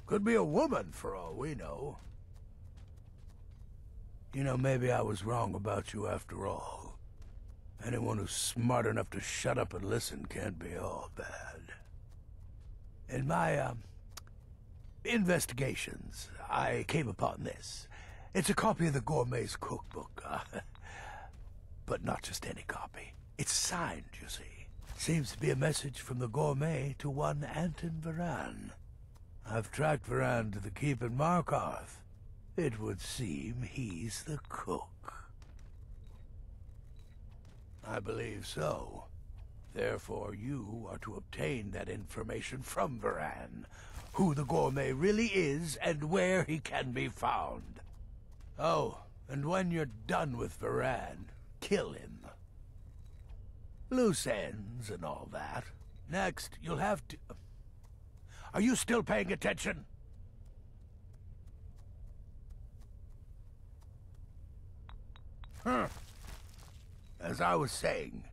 Could be a woman, for all we know. You know, maybe I was wrong about you after all. Anyone who's smart enough to shut up and listen can't be all bad. In my, investigations, I came upon this. It's a copy of the gourmet's cookbook, but not just any copy. It's signed, you see. Seems to be a message from the gourmet to one Anton Varan. I've tracked Varan to the keep in Markarth. It would seem he's the cook. I believe so. Therefore, you are to obtain that information from Varan. Who the gourmet really is and where he can be found. Oh, and when you're done with Varan, kill him. Loose ends and all that. Next, you'll have to... Are you still paying attention? As I was saying,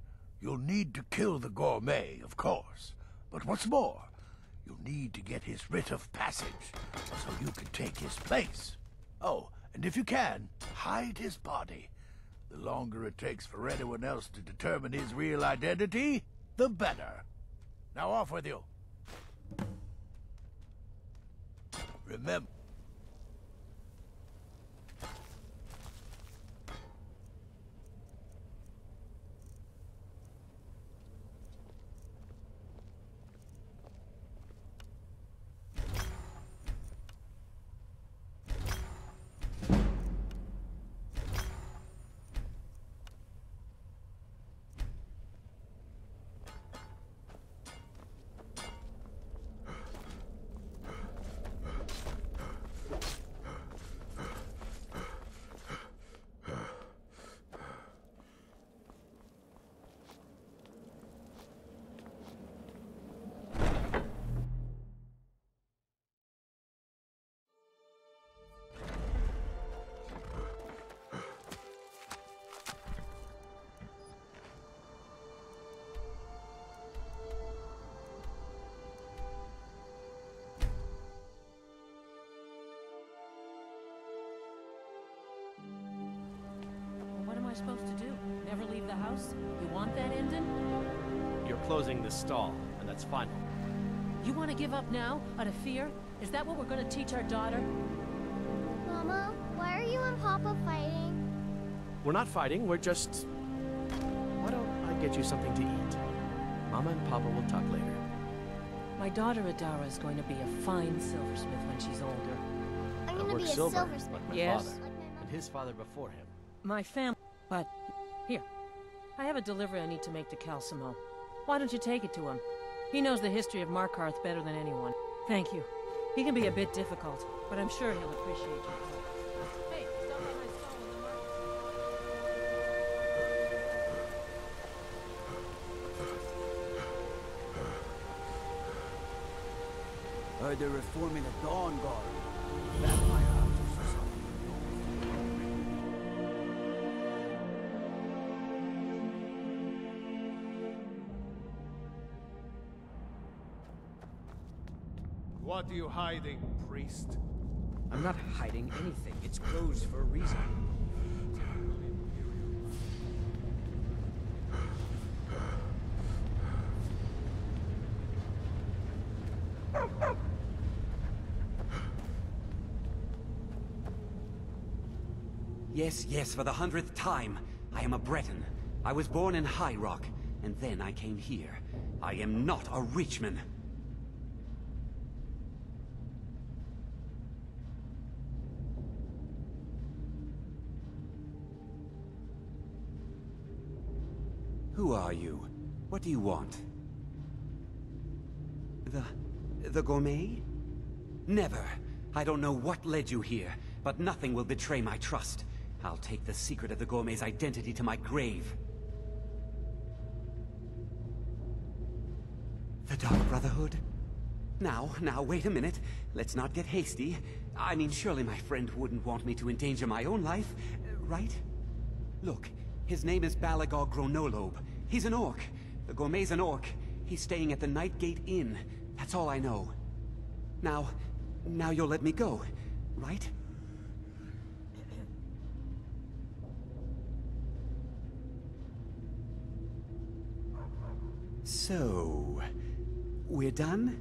you'll need to kill the gourmet, of course. But what's more, you'll need to get his writ of passage, so you can take his place. Oh, and if you can, hide his body. The longer it takes for anyone else to determine his real identity, the better. Now off with you. Remember... What am I supposed to do? Never leave the house? You want that ending? You're closing this stall, and that's final. You want to give up now, out of fear? Is that what we're going to teach our daughter? Mama, why are you and Papa fighting? We're not fighting, we're just... Why don't I get you something to eat? Mama and Papa will talk later. My daughter Adara is going to be a fine silversmith when she's older. I'm going to be a silversmith. Like my Yes. father, and his father before him. My family... But... Here. I have a delivery I need to make to Calcimo. Why don't you take it to him? He knows the history of Markarth better than anyone. Thank you. He can be a bit difficult, but I'm sure he'll appreciate your help. Hey, stop by my stall in the market. They're reforming the Dawn Guard. Vampire hunters or something. What are you hiding, priest? I'm not hiding anything. It's closed for a reason. Yes, yes, for the 100th time. I am a Breton. I was born in High Rock, and then I came here. I am not a Richman. Who are you? What do you want? The gourmet? Never. I don't know what led you here, but nothing will betray my trust. I'll take the secret of the gourmet's identity to my grave. The Dark Brotherhood? Now, wait a minute. Let's not get hasty. I mean, surely my friend wouldn't want me to endanger my own life, right? Look, his name is Balagog Gronolobe. He's an orc. The gourmet's an orc. He's staying at the Nightgate Inn. That's all I know. Now you'll let me go, right? So, we're done?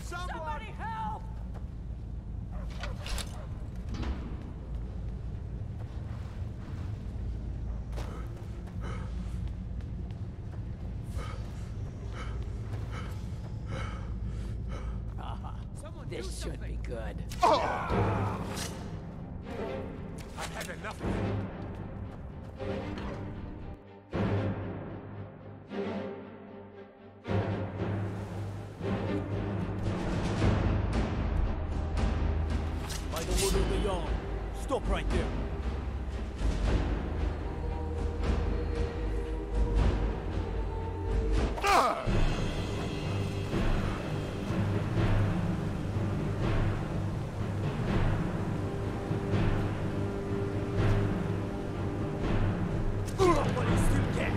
Somebody help! This should be good. I've had enough of it. By the wood of the yarn. Stop right there. Somebody still can.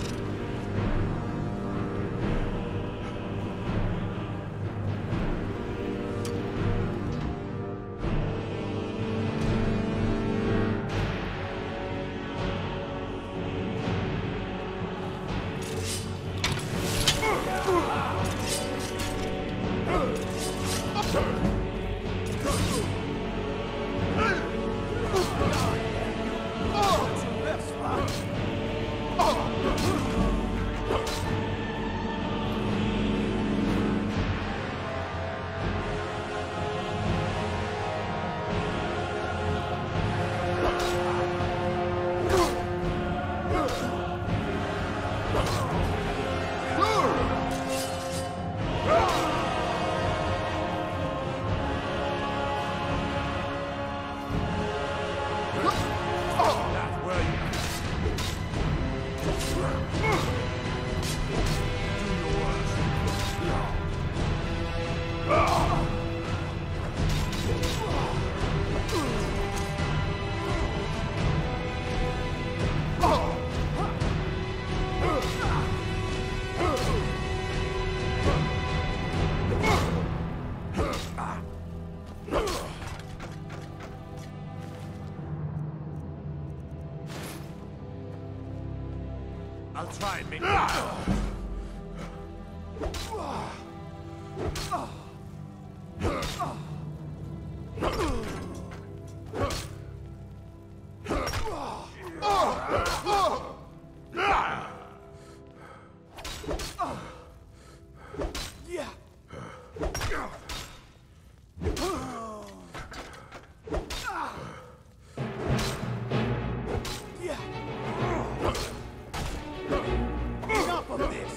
I'll try and make Enough of this!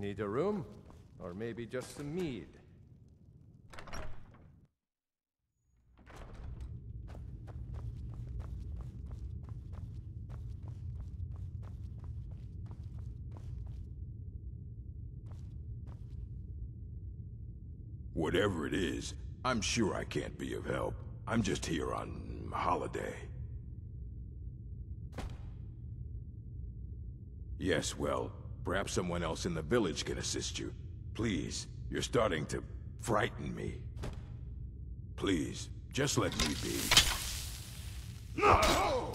Need a room? Or maybe just some mead? Whatever it is, I'm sure I can't be of help. I'm just here on holiday. Yes, well, perhaps someone else in the village can assist you. Please, you're starting to frighten me. Please, just let me be. No!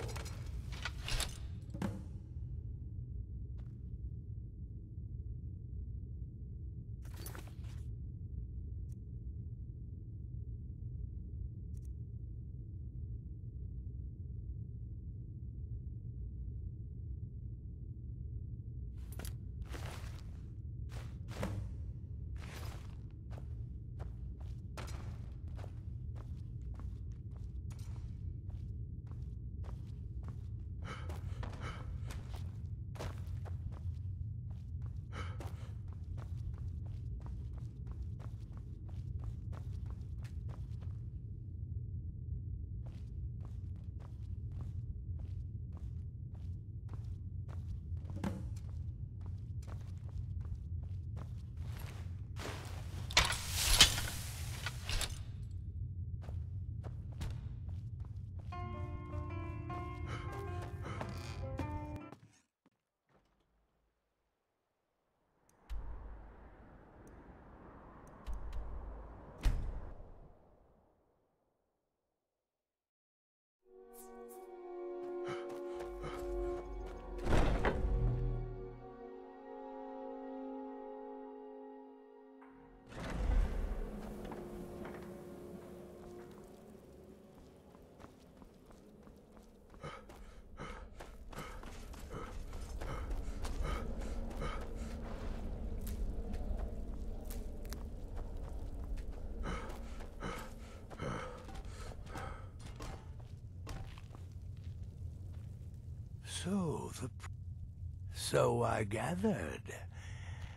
So I gathered.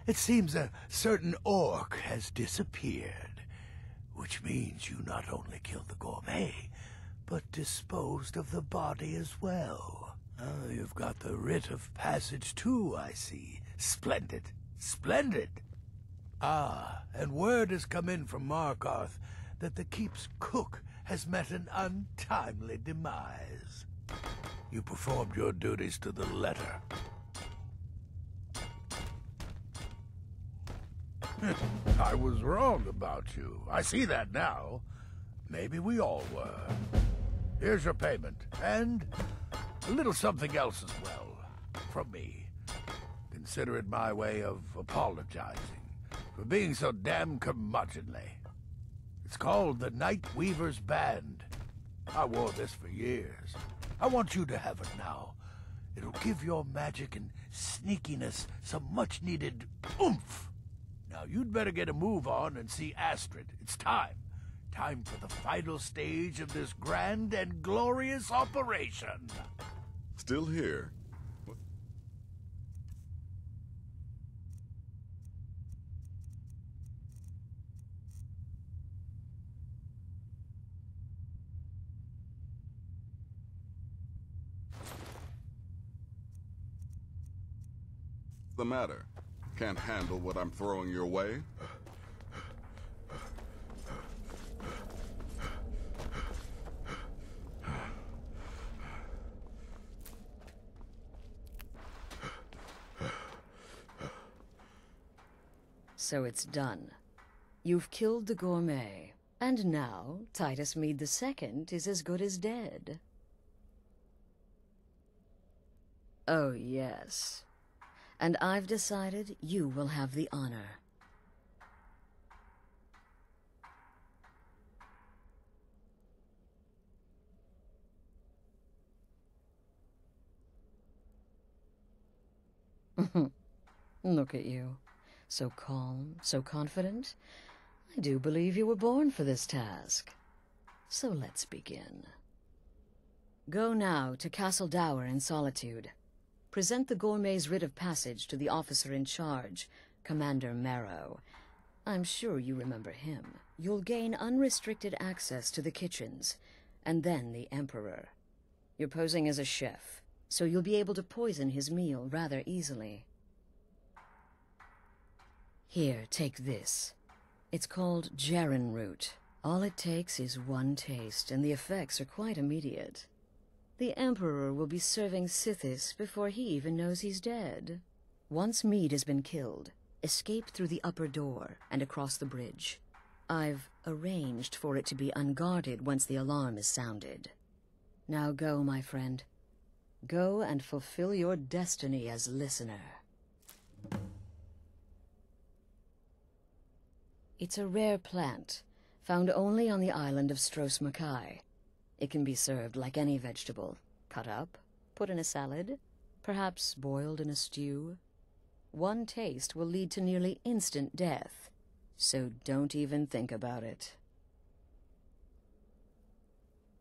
It seems a certain orc has disappeared, which means you not only killed the gourmet, but disposed of the body as well. Oh, you've got the writ of passage too, I see. Splendid. Splendid. Ah, and word has come in from Markarth that the keep's cook has met an untimely demise. You performed your duties to the letter. I was wrong about you. I see that now. Maybe we all were. Here's your payment, and a little something else as well, from me. Consider it my way of apologizing for being so damn curmudgeonly. It's called the Night Weaver's Band. I wore this for years. I want you to have it now. It'll give your magic and sneakiness some much-needed oomph. Now, you'd better get a move on and see Astrid. It's time. Time for the final stage of this grand and glorious operation. Still here? What's the matter? Can't handle what I'm throwing your way? So it's done. You've killed the gourmet, and now Titus Mead II is as good as dead. Oh, yes. And I've decided you will have the honor. Look at you. So calm, so confident. I do believe you were born for this task. So let's begin. Go now to Castle Dower in Solitude. Present the gourmet's writ of passage to the officer in charge, Commander Marrow. I'm sure you remember him. You'll gain unrestricted access to the kitchens, and then the Emperor. You're posing as a chef, so you'll be able to poison his meal rather easily. Here, take this. It's called Jaren root. All it takes is one taste, and the effects are quite immediate. The Emperor will be serving Sithis before he even knows he's dead. Once Mead has been killed, escape through the upper door and across the bridge. I've arranged for it to be unguarded once the alarm is sounded. Now go, my friend. Go and fulfill your destiny as listener. It's a rare plant, found only on the island of Stros Makai. It can be served like any vegetable, cut up, put in a salad, perhaps boiled in a stew. One taste will lead to nearly instant death, so don't even think about it.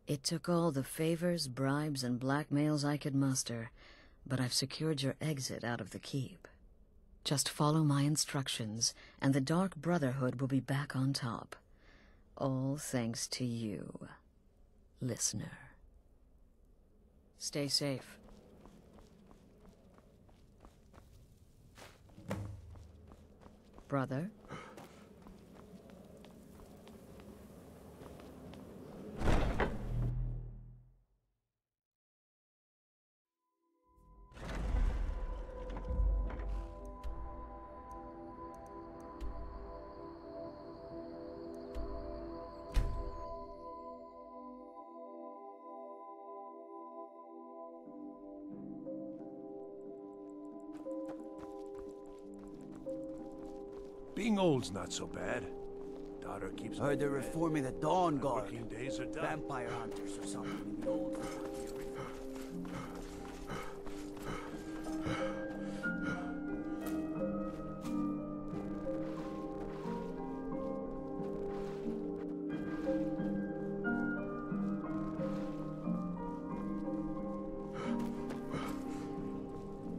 It took all the favors, bribes, and blackmails I could muster, but I've secured your exit out of the keep. Just follow my instructions, and the Dark Brotherhood will be back on top. All thanks to you, listener. Stay safe. Brother? Being old's not so bad. Daughter keeps... Heard they're reforming the Dawn Guard. Working days are done. Vampire hunters or something in the old fort.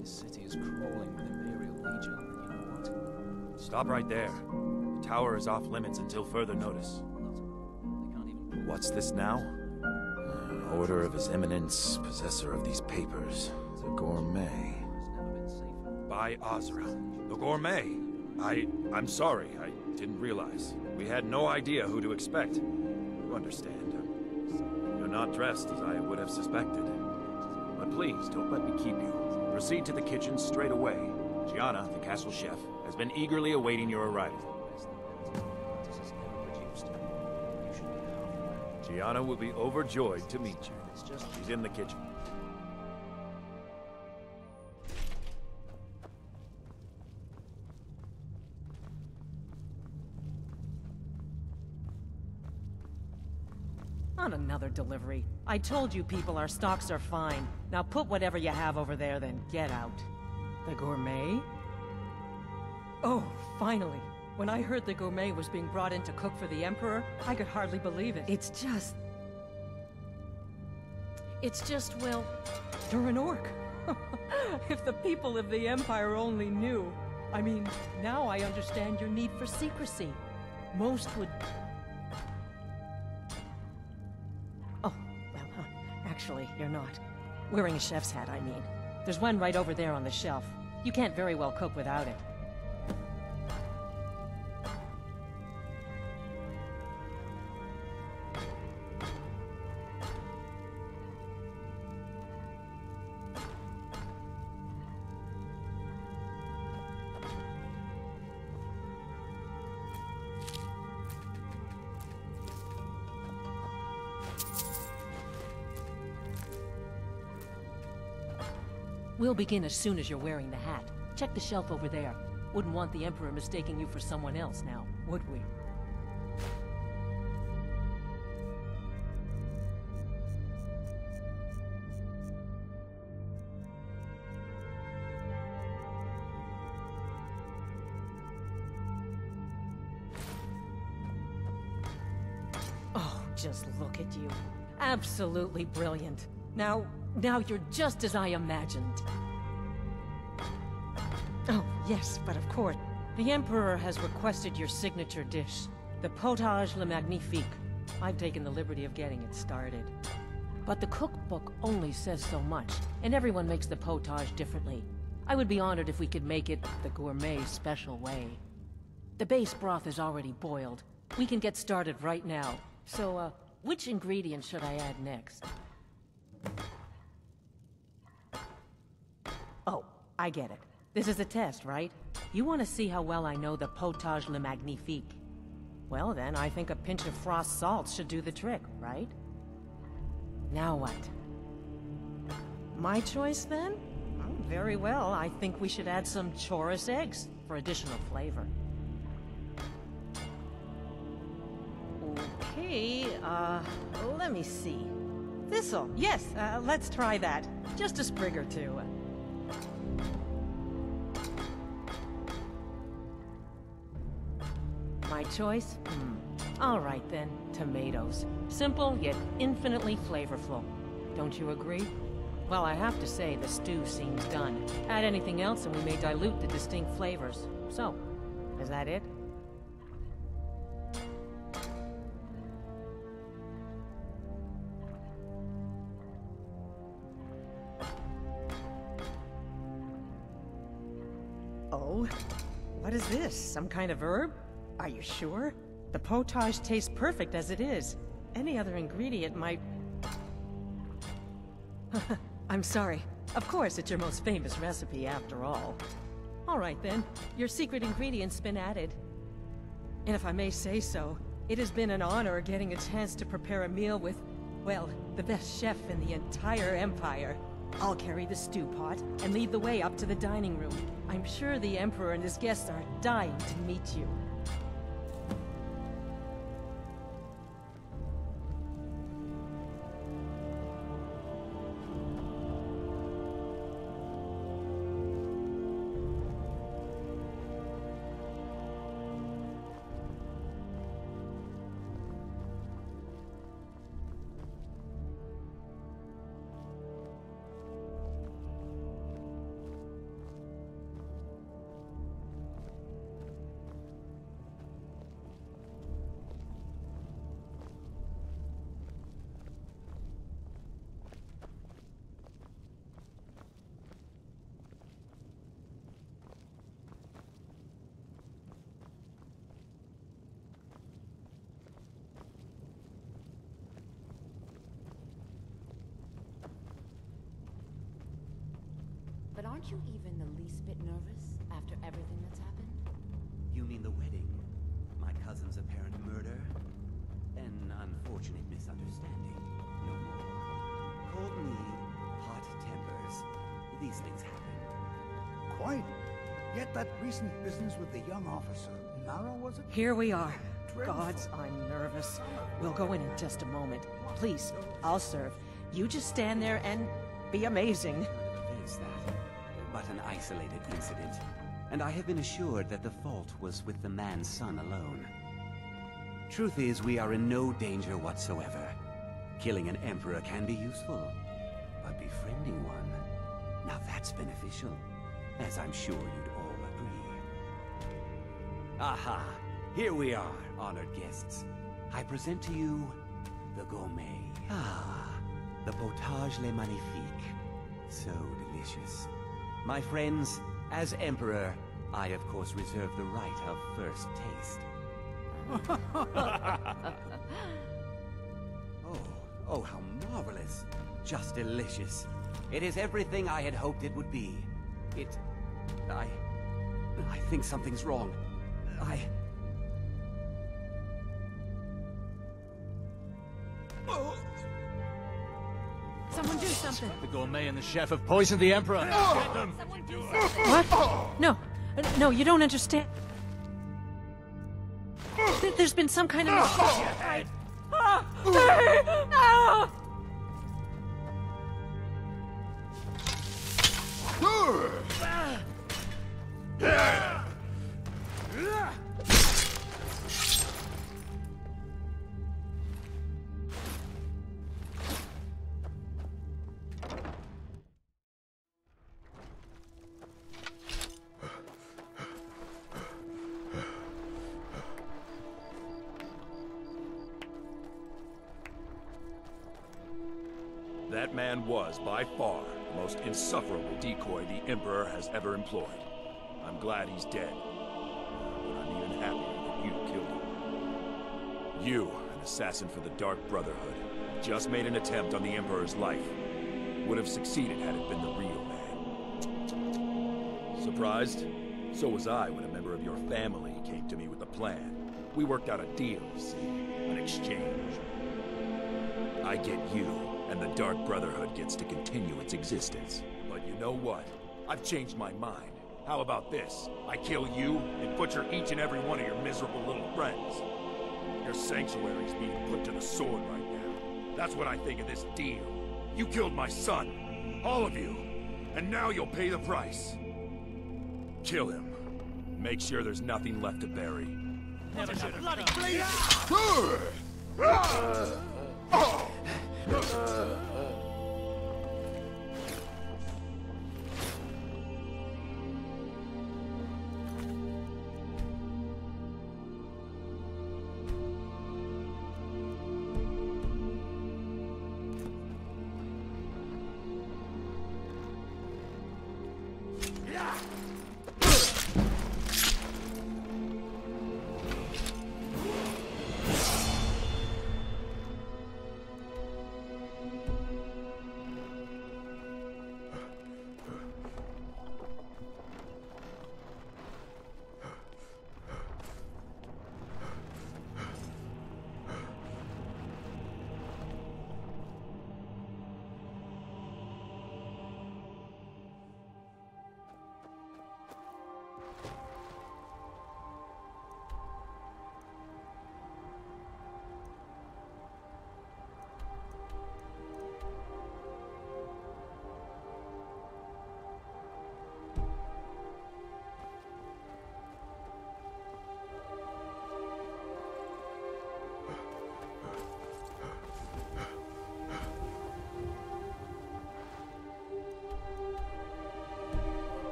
This city is crawling with Imperial Legion, you know what? Stop right there. The tower is off limits until further notice. What's this now? Order of His Eminence, possessor of these papers. The Gourmet. By Azra. The Gourmet! I'm sorry. I didn't realize. We had no idea who to expect. You understand. You're not dressed as I would have suspected. But please, don't let me keep you. Proceed to the kitchen straight away. Gianna, the castle chef, has been eagerly awaiting your arrival. Gianna will be overjoyed to meet you. She's in the kitchen. On another delivery. I told you people our stocks are fine. Now put whatever you have over there, then get out. The Gourmet? Oh, finally. When I heard the Gourmet was being brought in to cook for the Emperor, I could hardly believe it. It's just, well, you're an orc. If the people of the Empire only knew. I mean, now I understand your need for secrecy. Most would... Oh, well, actually, you're not. Wearing a chef's hat, I mean. There's one right over there on the shelf. You can't very well cook without it. We'll begin as soon as you're wearing the hat. Check the shelf over there. Wouldn't want the Emperor mistaking you for someone else now, would we? Oh, just look at you. Absolutely brilliant. Now you're just as I imagined. Oh, yes, but of course. The Emperor has requested your signature dish, the potage le magnifique. I've taken the liberty of getting it started. But the cookbook only says so much, and everyone makes the potage differently. I would be honored if we could make it the gourmet special way. The base broth is already boiled. We can get started right now. So, which ingredient should I add next? Oh, I get it. This is a test, right? You want to see how well I know the potage le magnifique. Well then, I think a pinch of frost salt should do the trick, right? Now what? My choice then? Very well, I think we should add some chorus eggs for additional flavor. Okay, let me see. This'll, yes, let's try that. Just a sprig or two. My choice? All right then, tomatoes. Simple, yet infinitely flavorful. Don't you agree? Well, I have to say, the stew seems done. Add anything else and we may dilute the distinct flavors. So, is that it? Oh? What is this? Some kind of herb? Are you sure? The potage tastes perfect as it is. Any other ingredient might... I'm sorry. Of course, it's your most famous recipe after all. All right then, your secret ingredient's been added. And if I may say so, it has been an honor getting a chance to prepare a meal with, well, the best chef in the entire Empire. I'll carry the stew pot and lead the way up to the dining room. I'm sure the Emperor and his guests are dying to meet you. But aren't you even the least bit nervous after everything that's happened? You mean the wedding? My cousin's apparent murder? An unfortunate misunderstanding. No more. Called me hot tempers. These things happen. Quite. Yet that recent business with the young officer, Nara, was it? Here we are. Gods, I'm nervous. We'll go in just a moment. Please, I'll serve. You just stand there and be amazing. But an isolated incident, and I have been assured that the fault was with the man's son alone. Truth is, we are in no danger whatsoever. Killing an emperor can be useful, but befriending one, now that's beneficial, as I'm sure you'd all agree. Aha! Here we are, honored guests. I present to you the gourmet. Ah, the potage le magnifique. So delicious. My friends, as Emperor, I of course reserve the right of first taste. Oh, how marvelous. Just delicious. It is everything I had hoped it would be. I think something's wrong. Someone do something. The gourmet and the chef have poisoned the Emperor. Get them. What? No. No, you don't understand. There's been some kind of... That man was, by far, the most insufferable decoy the Emperor has ever employed. I'm glad he's dead. But I'm even happier that you killed him. You, an assassin for the Dark Brotherhood, just made an attempt on the Emperor's life. Would have succeeded had it been the real man. Surprised? So was I when a member of your family came to me with a plan. We worked out a deal, see? An exchange. I get you, and the Dark Brotherhood gets to continue its existence. But you know what? I've changed my mind. How about this? I kill you, and butcher each and every one of your miserable little friends. Your sanctuary's being put to the sword right now. That's what I think of this deal. You killed my son. All of you. And now you'll pay the price. Kill him. Make sure there's nothing left to bury. Never should have bloody bleed.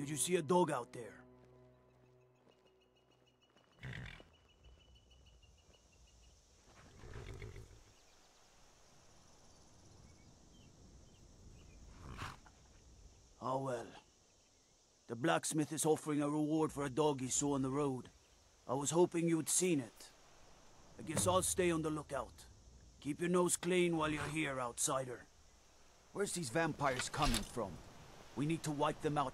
Did you see a dog out there? Oh well. The blacksmith is offering a reward for a dog he saw on the road. I was hoping you'd seen it. I guess I'll stay on the lookout. Keep your nose clean while you're here, outsider. Where's these vampires coming from? We need to wipe them out.